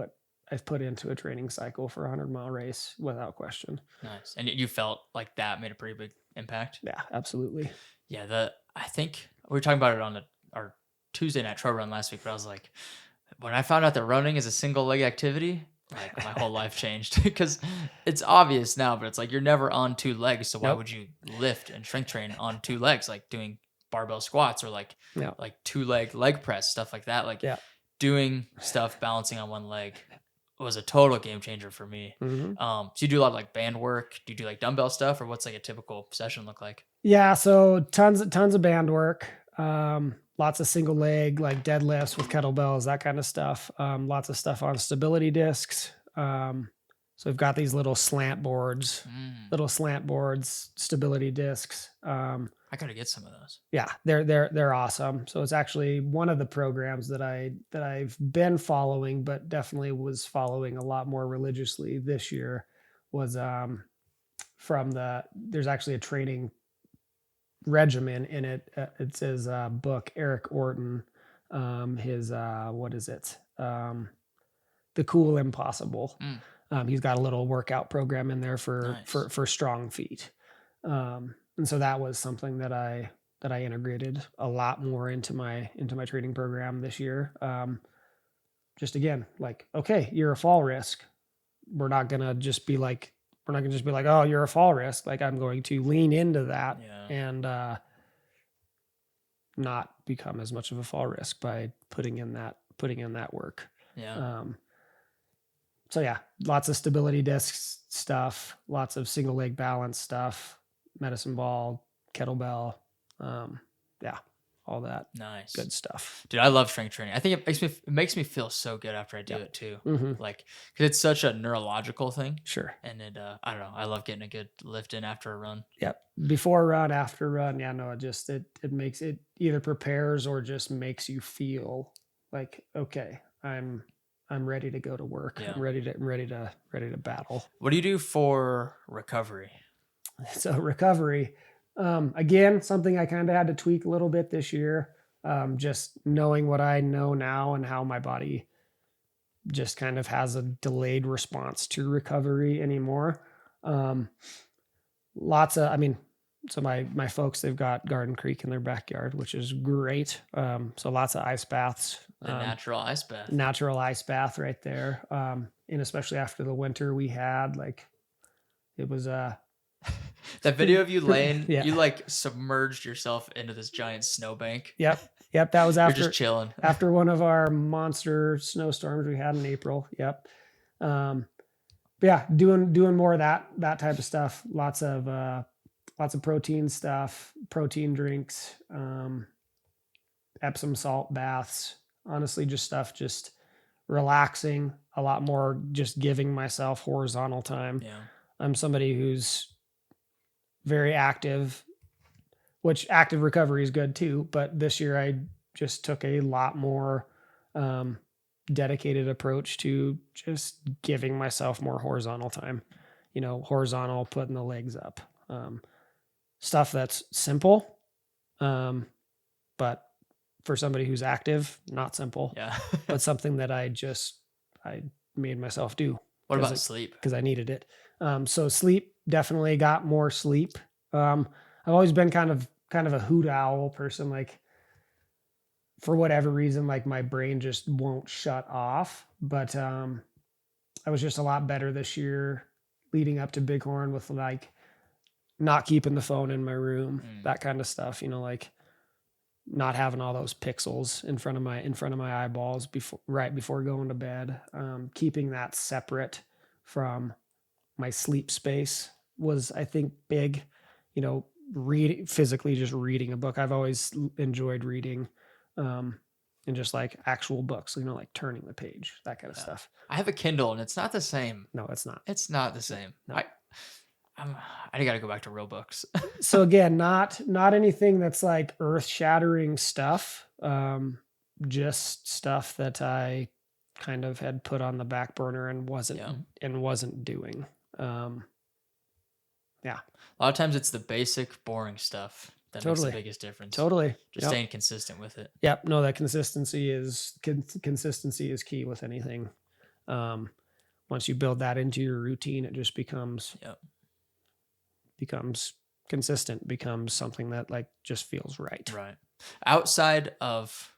put into a training cycle for a 100-mile race, without question. Nice. And you felt like that made a pretty big impact? Yeah, absolutely. Yeah. I think we were talking about it on our Tuesday night trail run last week, but I was like, when I found out that running is a single leg activity, like my whole life changed, because it's obvious now, but it's like, you're never on 2 legs. So why would you lift and strength train on 2 legs? Like doing barbell squats or like 2-leg press, stuff like that. Like doing stuff, balancing on 1 leg was a total game changer for me. So you do a lot of like band work. Do you do like dumbbell stuff, or what's like a typical session look like? Yeah. So tons of band work. Lots of single leg, like deadlifts with kettlebells, that kind of stuff. Lots of stuff on stability discs. So we've got these little slant boards, stability discs. I gotta get some of those. Yeah, they're awesome. So it's actually one of the programs that I've been following, but definitely was following a lot more religiously this year, was there's actually a training regimen in it. It's his book, Eric Orton, his what is it? The Cool Impossible. He's got a little workout program in there for strong feet. And so that was something that I integrated a lot more into my training program this year. Just again, like, okay, you're a fall risk. We're not gonna just be like, oh, you're a fall risk. Like, I'm going to lean into that and not become as much of a fall risk by putting in that work. Yeah. So yeah, lots of stability discs stuff, lots of single leg balance stuff, medicine ball, kettlebell, yeah, all that Nice. good stuff. Dude, I love strength training. I think it makes me feel so good after I do Yep. it too. Mm-hmm. Like, because it's such a neurological thing. Sure. And it, I don't know. I love getting a good lift in after a run. Yep. Before run, after run. Yeah, no, it makes it either prepares or just makes you feel like, okay, I'm ready to go to work. Yeah. I'm ready to battle. What do you do for recovery? So recovery, again, something I kind of had to tweak a little bit this year. Just knowing what I know now and how my body just kind of has a delayed response to recovery anymore. So my folks, they've got Garden Creek in their backyard, which is great. So lots of ice baths. The natural ice bath. Natural ice bath right there. And especially after the winter we had, like, it was that video of you laying, yeah. you like submerged yourself into this giant snowbank. Yep. That was after You're just chilling. after one of our monster snowstorms we had in April. Yep. Yeah, doing more of that type of stuff. Lots of protein stuff, protein drinks, Epsom salt baths. Honestly, just relaxing, a lot more just giving myself horizontal time. Yeah. I'm somebody who's very active, which active recovery is good too. But this year I just took a lot more dedicated approach to just giving myself more horizontal time. Horizontal, putting the legs up. Stuff that's simple, but for somebody who's active, not simple. Yeah. But something that I made myself do. What about sleep? Because I needed it. So sleep, definitely got more sleep. I've always been kind of a hoot owl person. Like, for whatever reason, like, my brain just won't shut off. But I was just a lot better this year leading up to Bighorn with, like, not keeping the phone in my room, that kind of stuff, like not having all those pixels in front of my eyeballs right before going to bed. Keeping that separate from my sleep space was, I think, big. Physically just reading a book. I've always enjoyed reading, and just like actual books, like turning the page, that kind of stuff. I have a Kindle and it's not the same. No, it's not. It's not the same. No. I got to go back to real books. So again, not anything that's like earth-shattering stuff. Just stuff that I kind of had put on the back burner and wasn't doing. Yeah. A lot of times it's the basic, boring stuff that makes the biggest difference. Totally. Just staying consistent with it. Yep. No, that consistency is key with anything. Once you build that into your routine, it just becomes consistent, becomes something that, like, just feels right. Right. Outside of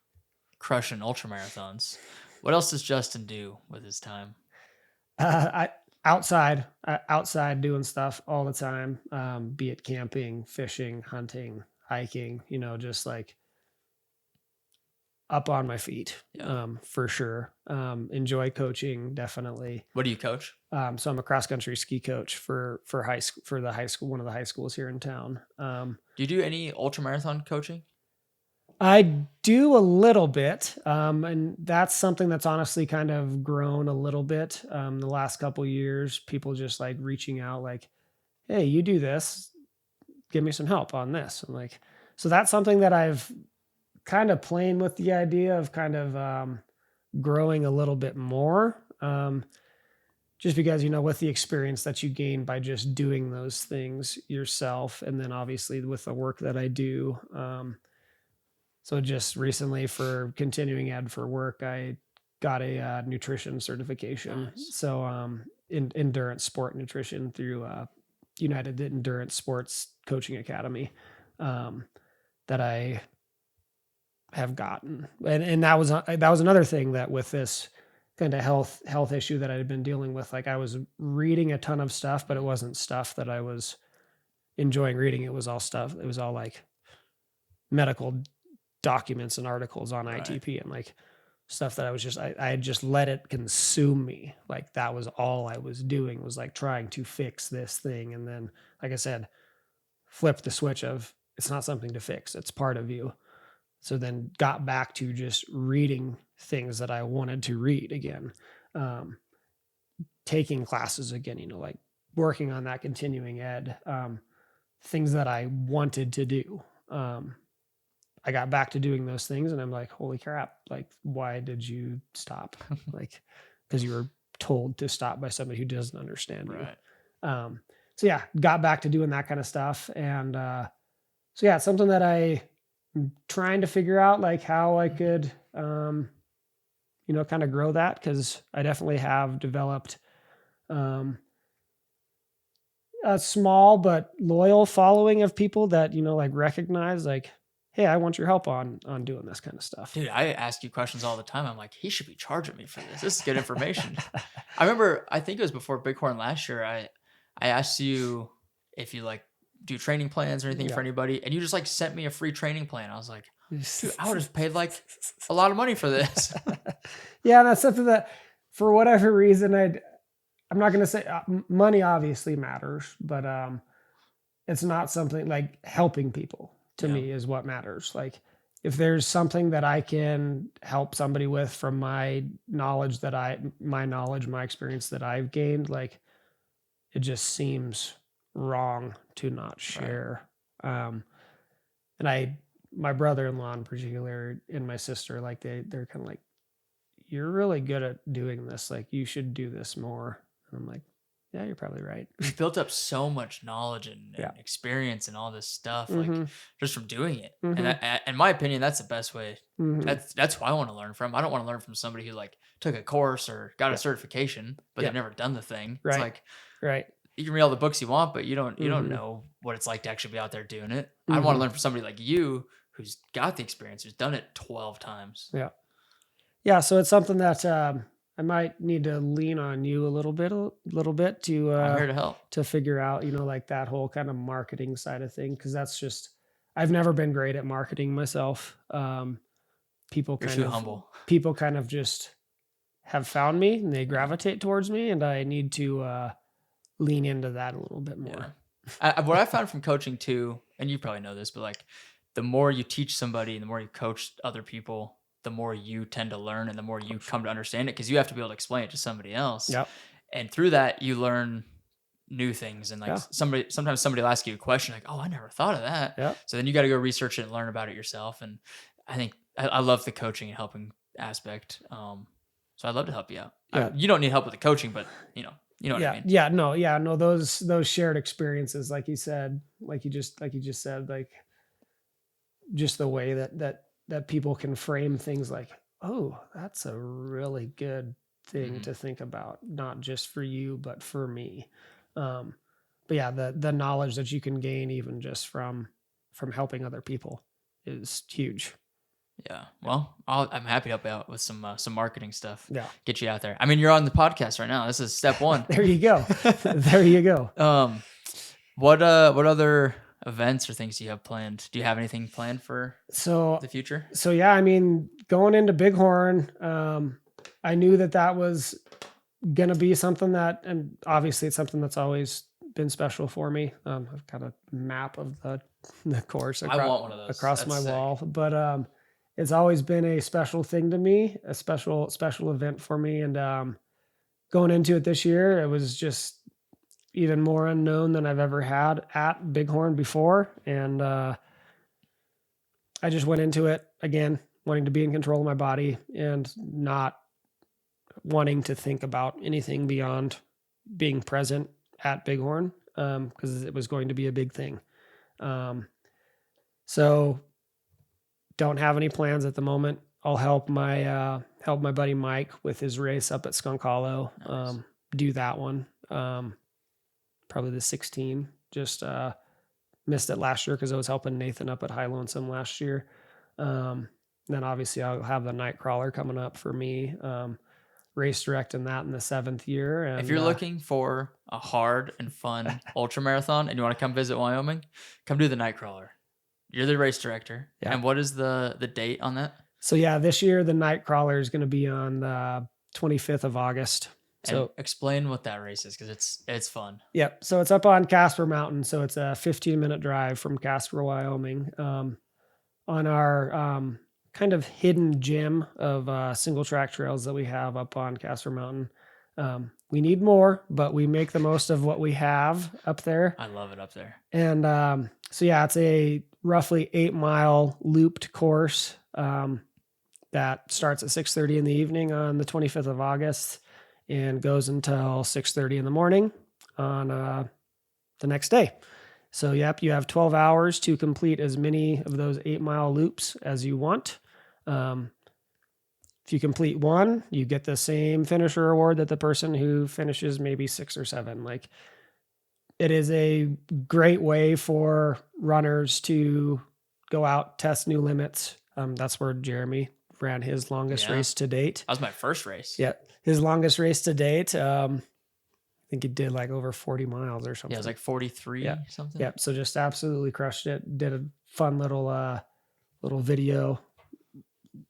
crushing ultramarathons, what else does Justin do with his time? Outside doing stuff all the time. Be it camping, fishing, hunting, hiking, just like up on my feet. For sure. Enjoy coaching, definitely. What do you coach? So I'm a cross country ski coach for high school, for the high school, one of the high schools here in town. Do you do any ultramarathon coaching? I do a little bit. And that's something that's honestly kind of grown a little bit. The last couple of years, people just like reaching out like, hey, you do this, give me some help on this. And like, so that's something that I've kind of playing with the idea of kind of growing a little bit more. Just because, with the experience that you gain by just doing those things yourself. And then obviously with the work that I do. So just recently for continuing ed for work, I got a nutrition certification. Nice. So in endurance sport nutrition through United Endurance Sports Coaching Academy that I have gotten. And that was another thing that with this kind of health issue that I had been dealing with, like I was reading a ton of stuff, but it wasn't stuff that I was enjoying reading. It was all like medical documents and articles on ITP. And like, stuff that I had just let it consume me. Like that was all I was doing, was like trying to fix this thing. And then, like I said, flip the switch of, it's not something to fix, it's part of you. So then got back to just reading things that I wanted to read again, taking classes again, like working on that continuing ed, things that I wanted to do. I got back to doing those things and I'm like, holy crap, like, why did you stop? Like, because you were told to stop by somebody who doesn't understand you. Right. So yeah, got back to doing that kind of stuff. And so yeah, it's something that I'm trying to figure out, like how I could, kind of grow that, because I definitely have developed a small but loyal following of people that, like recognize, like, hey, I want your help on doing this kind of stuff. Dude, I ask you questions all the time. I'm like, he should be charging me for this. This is good information. I remember, I think it was before Bighorn last year, I asked you if you like do training plans or anything for anybody, and you just like sent me a free training plan. I was like, dude, I would have paid like a lot of money for this. Yeah, that's something that for whatever reason, I'm not going to say money obviously matters, but it's not something like helping people to me is what matters. Like if there's something that I can help somebody with from my knowledge, my experience that I've gained, like it just seems wrong to not share. Right. And my brother-in-law in particular and my sister, like they're kind of like, you're really good at doing this. Like you should do this more. And I'm like, yeah, you're probably right. You've built up so much knowledge and experience and all this stuff, like just from doing it. And in my opinion, that's the best way. That's who I want to learn from. I don't want to learn from somebody who like took a course or got a certification, but they've never done the thing. Right. It's like, you can read all the books you want, but you don't know what it's like to actually be out there doing it. I want to learn from somebody like you who's got the experience, who's done it 12 times. Yeah. Yeah. So it's something that, I might need to lean on you a little bit to, I'm here to help, to figure out, like that whole kind of marketing side of thing. Cause that's just, I've never been great at marketing myself. People kind of just have found me and they gravitate towards me, and I need to, lean into that a little bit more. Yeah. What I found from coaching too, and you probably know this, but like the more you teach somebody and the more you coach other people, the more you tend to learn and the more you come to understand it, because you have to be able to explain it to somebody else. Yep. And through that, you learn new things. And like sometimes somebody will ask you a question like, oh, I never thought of that. Yep. So then you got to go research it and learn about it yourself. And I think I love the coaching and helping aspect. So I'd love to help you out. Yeah. You don't need help with the coaching, but you know what I mean? Yeah. No, those shared experiences, like you said, like you just said, like just the way that people can frame things like, oh, that's a really good thing to think about, not just for you, but for me. But yeah, the knowledge that you can gain even just from helping other people is huge. Yeah. Well, I'm happy to help you out with some marketing stuff. Yeah. Get you out there. I mean, you're on the podcast right now. This is step one. There you go. There you go. What other events or things do you have planned? Do you have anything planned for the future? So yeah, I mean, going into Bighorn, I knew that was going to be something that, and obviously it's something that's always been special for me. I've got a map of the course I want one of those across my wall, but it's always been a special thing to me, a special event for me. And going into it this year, it was just even more unknown than I've ever had at Bighorn before. And I just went into it again, wanting to be in control of my body and not wanting to think about anything beyond being present at Bighorn, because it was going to be a big thing. So don't have any plans at the moment. I'll help my buddy Mike with his race up at Skunk Hollow. Nice. Do that one. Probably the 16. Just missed it last year because I was helping Nathan up at High Lonesome last year. Then obviously I'll have the night crawler coming up for me. Race directing that in the 7th year. And if you're looking for a hard and fun ultra marathon and you want to come visit Wyoming, come do the night crawler. You're the race director. Yeah. And what is the date on that? So yeah, this year the Nightcrawler is going to be on the 25th of August. So And explain what that race is, because it's fun. Yep. So it's up on Casper Mountain. So it's a 15-minute drive from Casper, Wyoming, on our kind of hidden gem of single track trails that we have up on Casper Mountain. We need more, but we make the most of what we have up there. I love it up there. And so yeah, it's a roughly 8-mile looped course that starts at 6:30 in the evening on the 25th of August and goes until 6:30 in the morning on the next day. So yep, you have 12 hours to complete as many of those 8-mile loops as you want. If you complete one, you get the same finisher award that the person who finishes maybe 6 or 7. Like, it is a great way for runners to go out, test new limits. That's where Jeremy ran his longest race to date. That was my first race. Yeah, his longest race to date. I think he did like over 40 miles or something. Yeah, it was like 43 something. Yeah, so just absolutely crushed it. Did a fun little video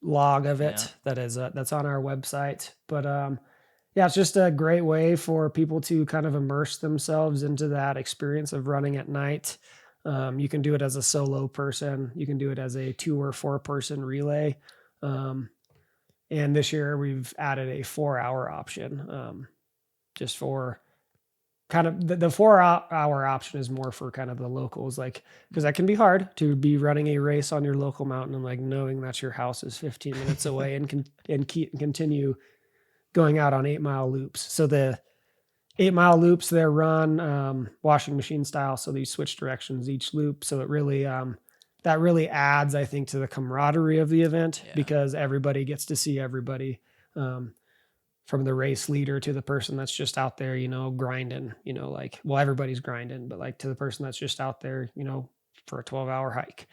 log of it that's on our website. But yeah, it's just a great way for people to kind of immerse themselves into that experience of running at night. You can do it as a solo person. You can do it as a 2 or 4 person relay. And this year we've added a 4-hour option, just for kind of the 4-hour option is more for kind of the locals, like, because that can be hard to be running a race on your local mountain and like knowing that your house is 15 minutes away and continue going out on 8-mile loops. So the 8-mile loops, they're run washing machine style. So they switch directions each loop. So it really, that really adds, I think, to the camaraderie of the event, because everybody gets to see everybody, from the race leader to the person that's just out there, grinding, like, well, everybody's grinding, but like to the person that's just out there, for a 12-hour hike.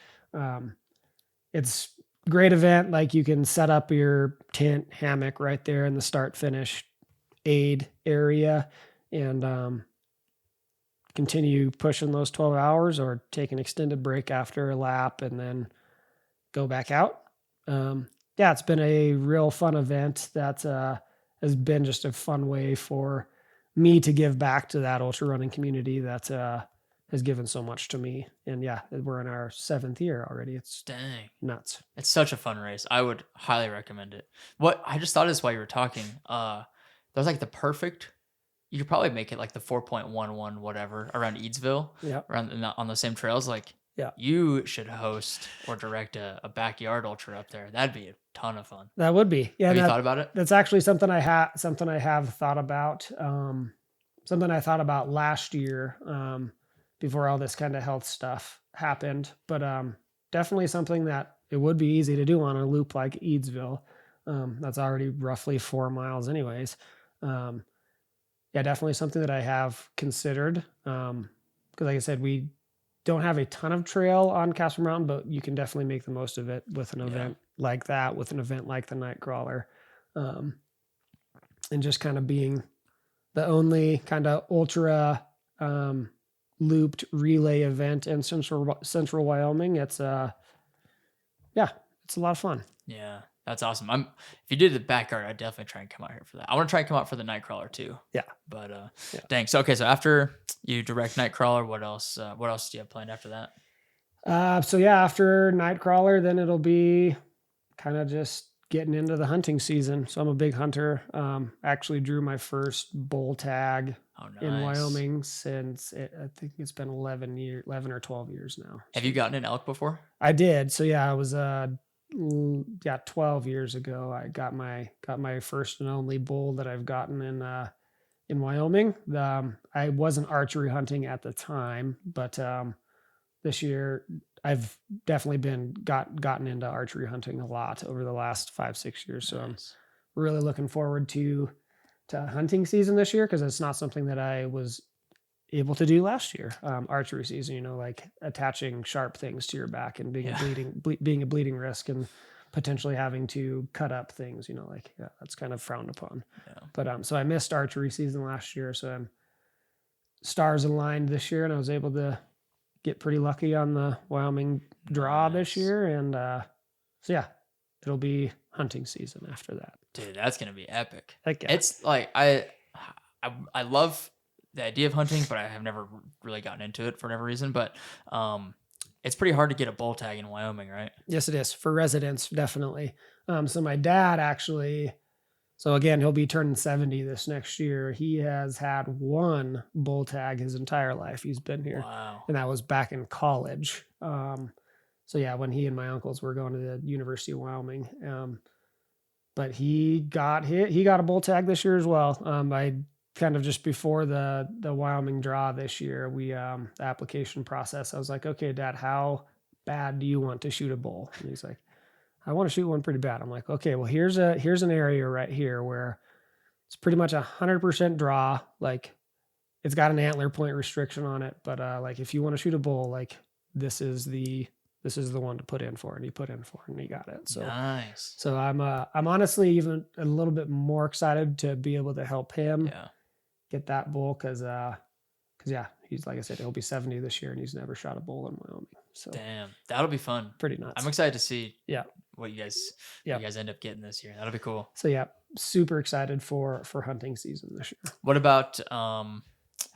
It's a great event. Like, you can set up your tent hammock right there in the start finish aid area and continue pushing those 12 hours, or take an extended break after a lap and then go back out. Yeah, it's been a real fun event that has been just a fun way for me to give back to that ultra running community that has given so much to me. And yeah, we're in our 7th year already. It's nuts. It's such a fun race. I would highly recommend it. What I just thought is, while you were talking, that was like the perfect. You could probably make it like the 4.11 whatever around Eadsville, around on the same trails. Like, you should host or direct a backyard ultra up there. That'd be a ton of fun. That would be. Yeah. Have you thought about it? That's actually something I have thought about. Something I thought about last year, before all this kind of health stuff happened, but definitely something that it would be easy to do on a loop like Eadsville. That's already roughly 4 miles anyways. Yeah, definitely something that I have considered. Because like I said, we don't have a ton of trail on Casper Mountain, but you can definitely make the most of it with an event like that, with an event like the Nightcrawler. And just kind of being the only kind of ultra looped relay event in central Wyoming. It's it's a lot of fun. Yeah, that's awesome. If you did the backyard, I'd definitely try and come out here for that. I want to try and come out for the Nightcrawler too. Yeah. But dang. So so after you direct Nightcrawler, what else do you have planned after that? So yeah, after Nightcrawler, then it'll be kind of just getting into the hunting season. So I'm a big hunter. Actually drew my first bull tag in Wyoming since I think it's been 11 or 12 years now. Have you gotten an elk before? I did. So yeah, I was 12 years ago. I got my first and only bull that I've gotten in Wyoming. I wasn't archery hunting at the time, but this year I've definitely gotten into archery hunting a lot over the last 5-6 years. So I'm really looking forward to hunting season this year, because it's not something that I was able to do last year. Archery season, like attaching sharp things to your back and being a bleeding risk and potentially having to cut up things, that's kind of frowned upon. Yeah. But so I missed archery season last year, so I'm stars aligned this year, and I was able to get pretty lucky on the Wyoming draw this year. And so yeah, it'll be hunting season after that. Dude, that's gonna be epic. Heck yeah. It's like I love the idea of hunting, but I have never really gotten into it for whatever reason. But it's pretty hard to get a bull tag in Wyoming, right? Yes, it is for residents, definitely. So my dad actually, so again, he'll be turning 70 this next year. He has had one bull tag his entire life. He's been here. Wow. And that was back in college. So yeah, when he and my uncles were going to the University of Wyoming. But he got a bull tag this year as well. I kind of just before the Wyoming draw this year, the application process, I was like, okay, Dad, how bad do you want to shoot a bull? And he's like, I want to shoot one pretty bad. I'm like, okay, well, here's an area right here where it's pretty much 100% draw. Like it's got an antler point restriction on it, but like if you want to shoot a bull, like this is the one to put in for, and he put in for, and he got it. So nice. So I'm honestly even a little bit more excited to be able to help him get that bull because yeah, he's, like I said, he'll be 70 this year and he's never shot a bull in Wyoming. So damn, that'll be fun. Pretty nuts. I'm excited to see what you guys end up getting this year. That'll be cool. So yeah, super excited for hunting season this year. What about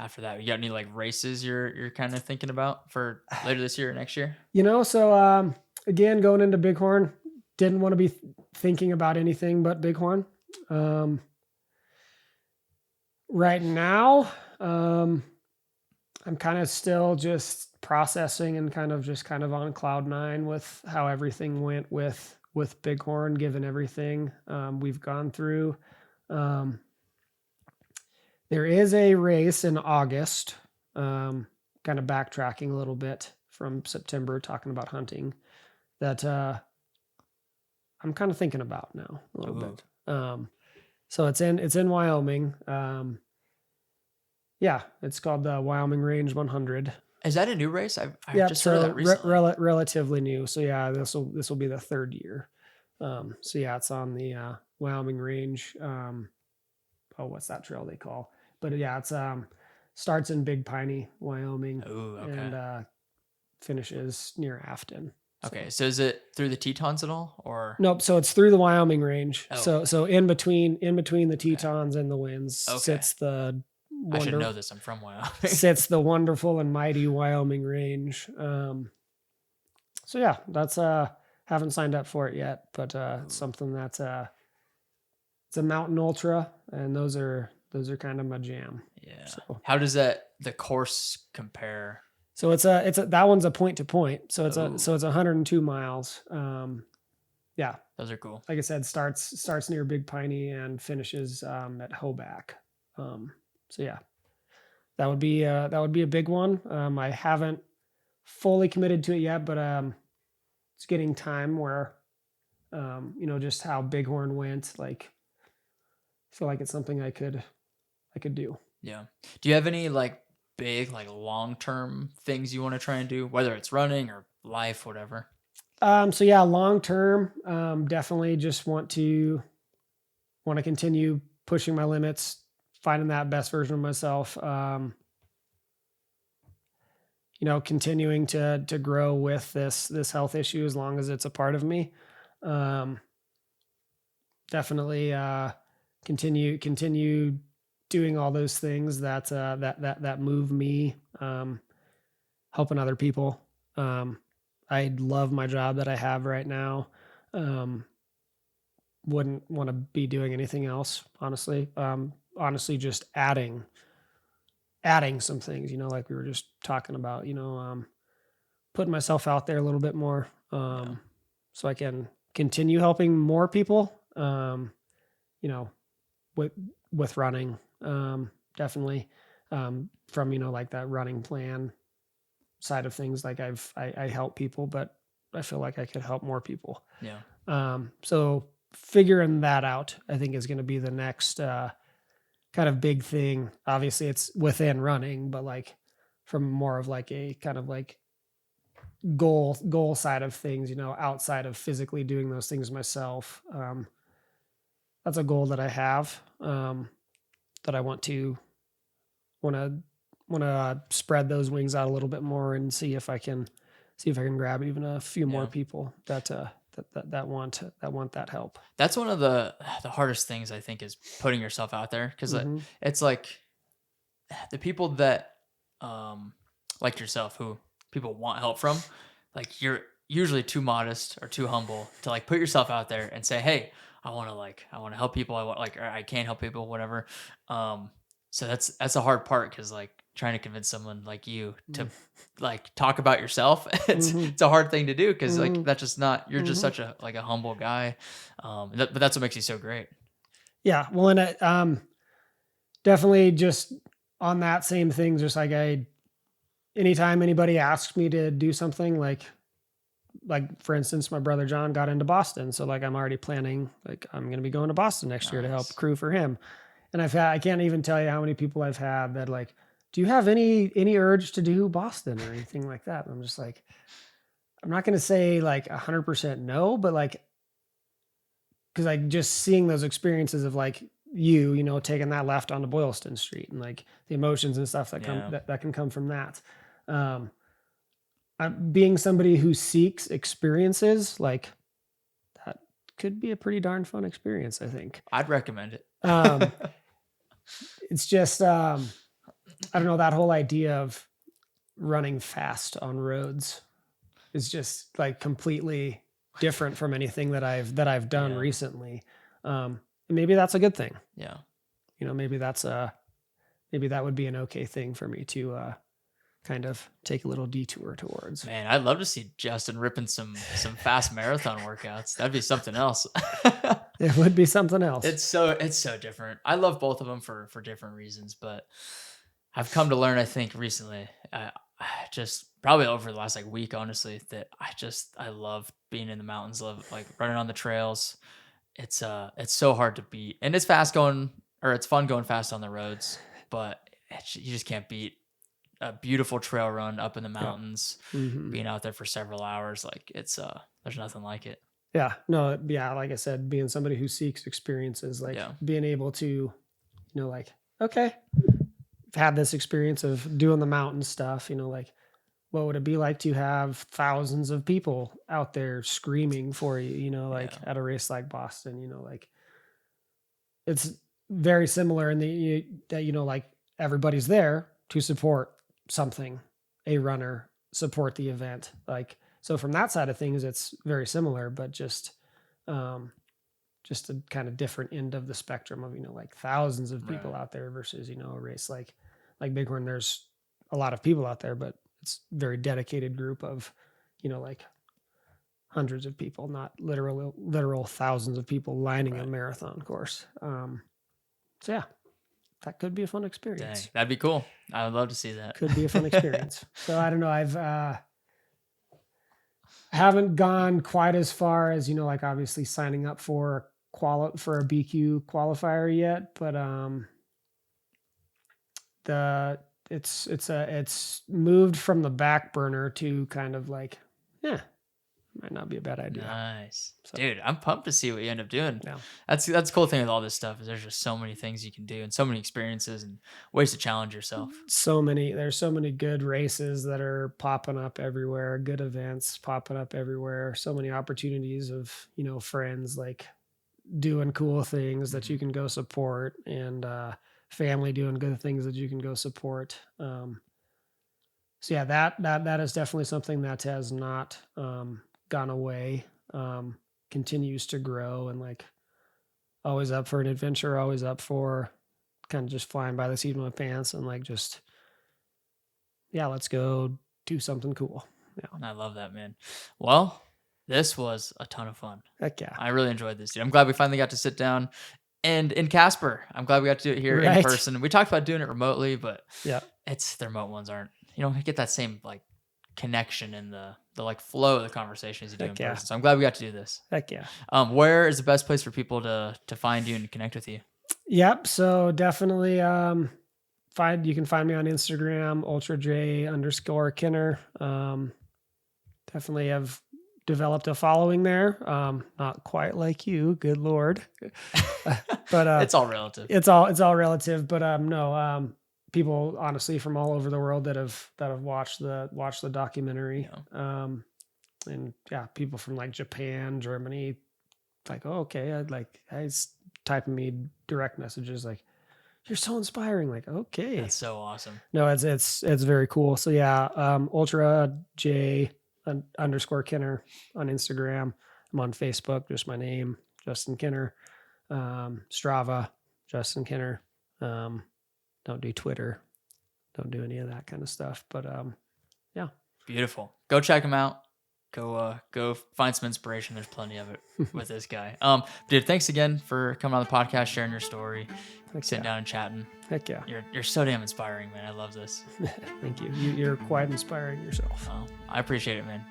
after that? You got any like races you're kind of thinking about for later this year or next year? So again, going into Bighorn, didn't want to be thinking about anything but Bighorn. Right now, I'm kind of still just processing and kind of on cloud nine with how everything went with Bighorn, given everything we've gone through. There is a race in August, kind of backtracking a little bit from September, talking about hunting, that I'm kind of thinking about now a little bit. So it's in Wyoming. Yeah, it's called the Wyoming Range 100. Is that a new race? I just heard of that recently. Relatively new. So yeah, this will be the third year. So yeah, it's on the Wyoming Range. What's that trail they call? But yeah, it's starts in Big Piney, Wyoming, and finishes near Afton. Okay, so is it through the Tetons at all, or nope? So it's through the Wyoming Range. So in between the Tetons and the Winds sits the. I should know this. I'm from Wyoming. Sits the wonderful and mighty Wyoming Range. So yeah, that's haven't signed up for it yet, but it's something that's it's a mountain ultra, and those are kind of my jam. Yeah. So how does the course compare? So it's that one's a point to point. So it's 102 miles. Yeah, those are cool. Like I said, starts near Big Piney and finishes at Hoback. So yeah, that would be a big one. I haven't fully committed to it yet, but it's getting time where, just how Bighorn went. Like, I feel like it's something I could do. Yeah. Do you have any like big like long term things you want to try and do, whether it's running or life, whatever? So yeah, long term, definitely just want to continue pushing my limits, finding that best version of myself, continuing to grow with this health issue as long as it's a part of me. Definitely continue doing all those things that move me, helping other people. I love my job that I have right now. Wouldn't want to be doing anything else, honestly. Honestly, just adding some things, like we were just talking about, putting myself out there a little bit more, so I can continue helping more people, with running, definitely, from, like that running plan side of things. Like I help people, but I feel like I could help more people. Yeah. So figuring that out, I think, is going to be the next, kind of big thing. Obviously it's within running, but like from more of like a kind of like goal side of things, outside of physically doing those things myself. That's a goal that I have, that I want to spread those wings out a little bit more and see if I can grab even a few more people that that want that help. That's one of the hardest things, I think, is putting yourself out there, because it's like the people that like yourself, who people want help from, like you're usually too modest or too humble to like put yourself out there and say, hey, I want to help people, or I can't help people, whatever. So that's a hard part, because like trying to convince someone like you to like talk about yourself, it's a hard thing to do, because like that's just not, you're just such a like a humble guy. But that's what makes you so great. Yeah, well, and definitely just on that same thing, just like anytime anybody asks me to do something, like for instance, my brother John got into Boston, so like I'm already planning, like I'm going to be going to Boston next year to help crew for him. And I can't even tell you how many people I've had that like, do you have any urge to do Boston or anything like that? And I'm just like, I'm not going to say like 100% no, but like, because like just seeing those experiences of like you know, taking that left onto Boylston Street, and like the emotions and stuff that come that can come from that. I'm being somebody who seeks experiences, like that could be a pretty darn fun experience, I think. I'd recommend it. It's just I don't know, that whole idea of running fast on roads is just like completely different from anything that I've done recently. Maybe that's a good thing. Yeah. You know, maybe that would be an okay thing for me to kind of take a little detour towards. Man, I'd love to see Justin ripping some fast marathon workouts. That'd be something else. It would be something else. It's so different. I love both of them for different reasons, but I've come to learn, I think, recently, just probably over the last like week, honestly, that I love being in the mountains, love like running on the trails. It's so hard to beat, and it's fun going fast on the roads, but you just can't beat a beautiful trail run up in the mountains, being out there for several hours. Like there's nothing like it. Yeah, no, yeah. Like I said, being somebody who seeks experiences, like being able to, you know, like, okay, I've had this experience of doing the mountain stuff, you know, like what would it be like to have thousands of people out there screaming for you, you know, like at a race like Boston, you know, like it's very similar in that, you know, like everybody's there to support something, a runner, support the event. Like, so from that side of things, it's very similar, but just a kind of different end of the spectrum of, you know, like thousands of people out there versus, you know, a race like Bighorn. There's a lot of people out there, but it's a very dedicated group of, you know, like hundreds of people, not literal thousands of people lining a marathon course. So yeah, that could be a fun experience. Dang, that'd be cool. I would love to see that. Could be a fun experience. So I don't know. I haven't gone quite as far as, you know, like obviously signing up for a BQ qualifier yet, but it's moved from the back burner to kind of like, might not be a bad idea. Nice. So, dude, I'm pumped to see what you end up doing. Yeah. That's the cool thing with all this stuff, is there's just so many things you can do and so many experiences and ways to challenge yourself. There's so many good races that are popping up everywhere, good events popping up everywhere, so many opportunities of, you know, friends like doing cool things that you can go support, and family doing good things that you can go support. So yeah, that is definitely something that has not gone away, continues to grow, and like always up for an adventure, always up for kind of just flying by the seat of my pants and like just, let's go do something cool. Yeah. I love that, man. Well, this was a ton of fun. Heck yeah. I really enjoyed this, dude. I'm glad we finally got to sit down. And in Casper, I'm glad we got to do it here in person. We talked about doing it remotely, but the remote ones aren't, you don't get that same like connection and the like flow of the conversations you do in person. So I'm glad we got to do this. Heck yeah. Where is the best place for people to find you and connect with you? Yep. So definitely you can find me on Instagram, ultraj_Kinner. Definitely have developed a following there. Not quite like you, good Lord. But it's all relative. It's all relative. But no, people honestly from all over the world that have watched the documentary. and yeah, people from like Japan, Germany, like, oh, okay. Typing me direct messages like, you're so inspiring. Like, okay. That's so awesome. No, it's very cool. So yeah, Ultra J _ Kinner on Instagram. I'm on Facebook, just my name, Justin Kinner. Strava, Justin Kinner. Don't do Twitter. Don't do any of that kind of stuff. But yeah. Beautiful. Go check him out. Go find some inspiration. There's plenty of it with this guy. Dude, thanks again for coming on the podcast, sharing your story, sitting down and chatting. Heck yeah. You're so damn inspiring, man. I love this. Thank you. You're quite inspiring yourself. Well, I appreciate it, man.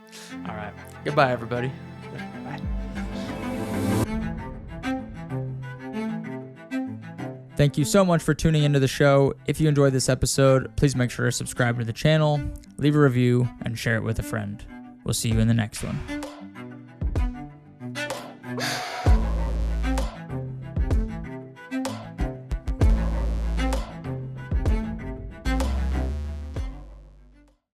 All right. Goodbye, everybody. Bye. Thank you so much for tuning into the show. If you enjoyed this episode, please make sure to subscribe to the channel, leave a review, and share it with a friend. We'll see you in the next one.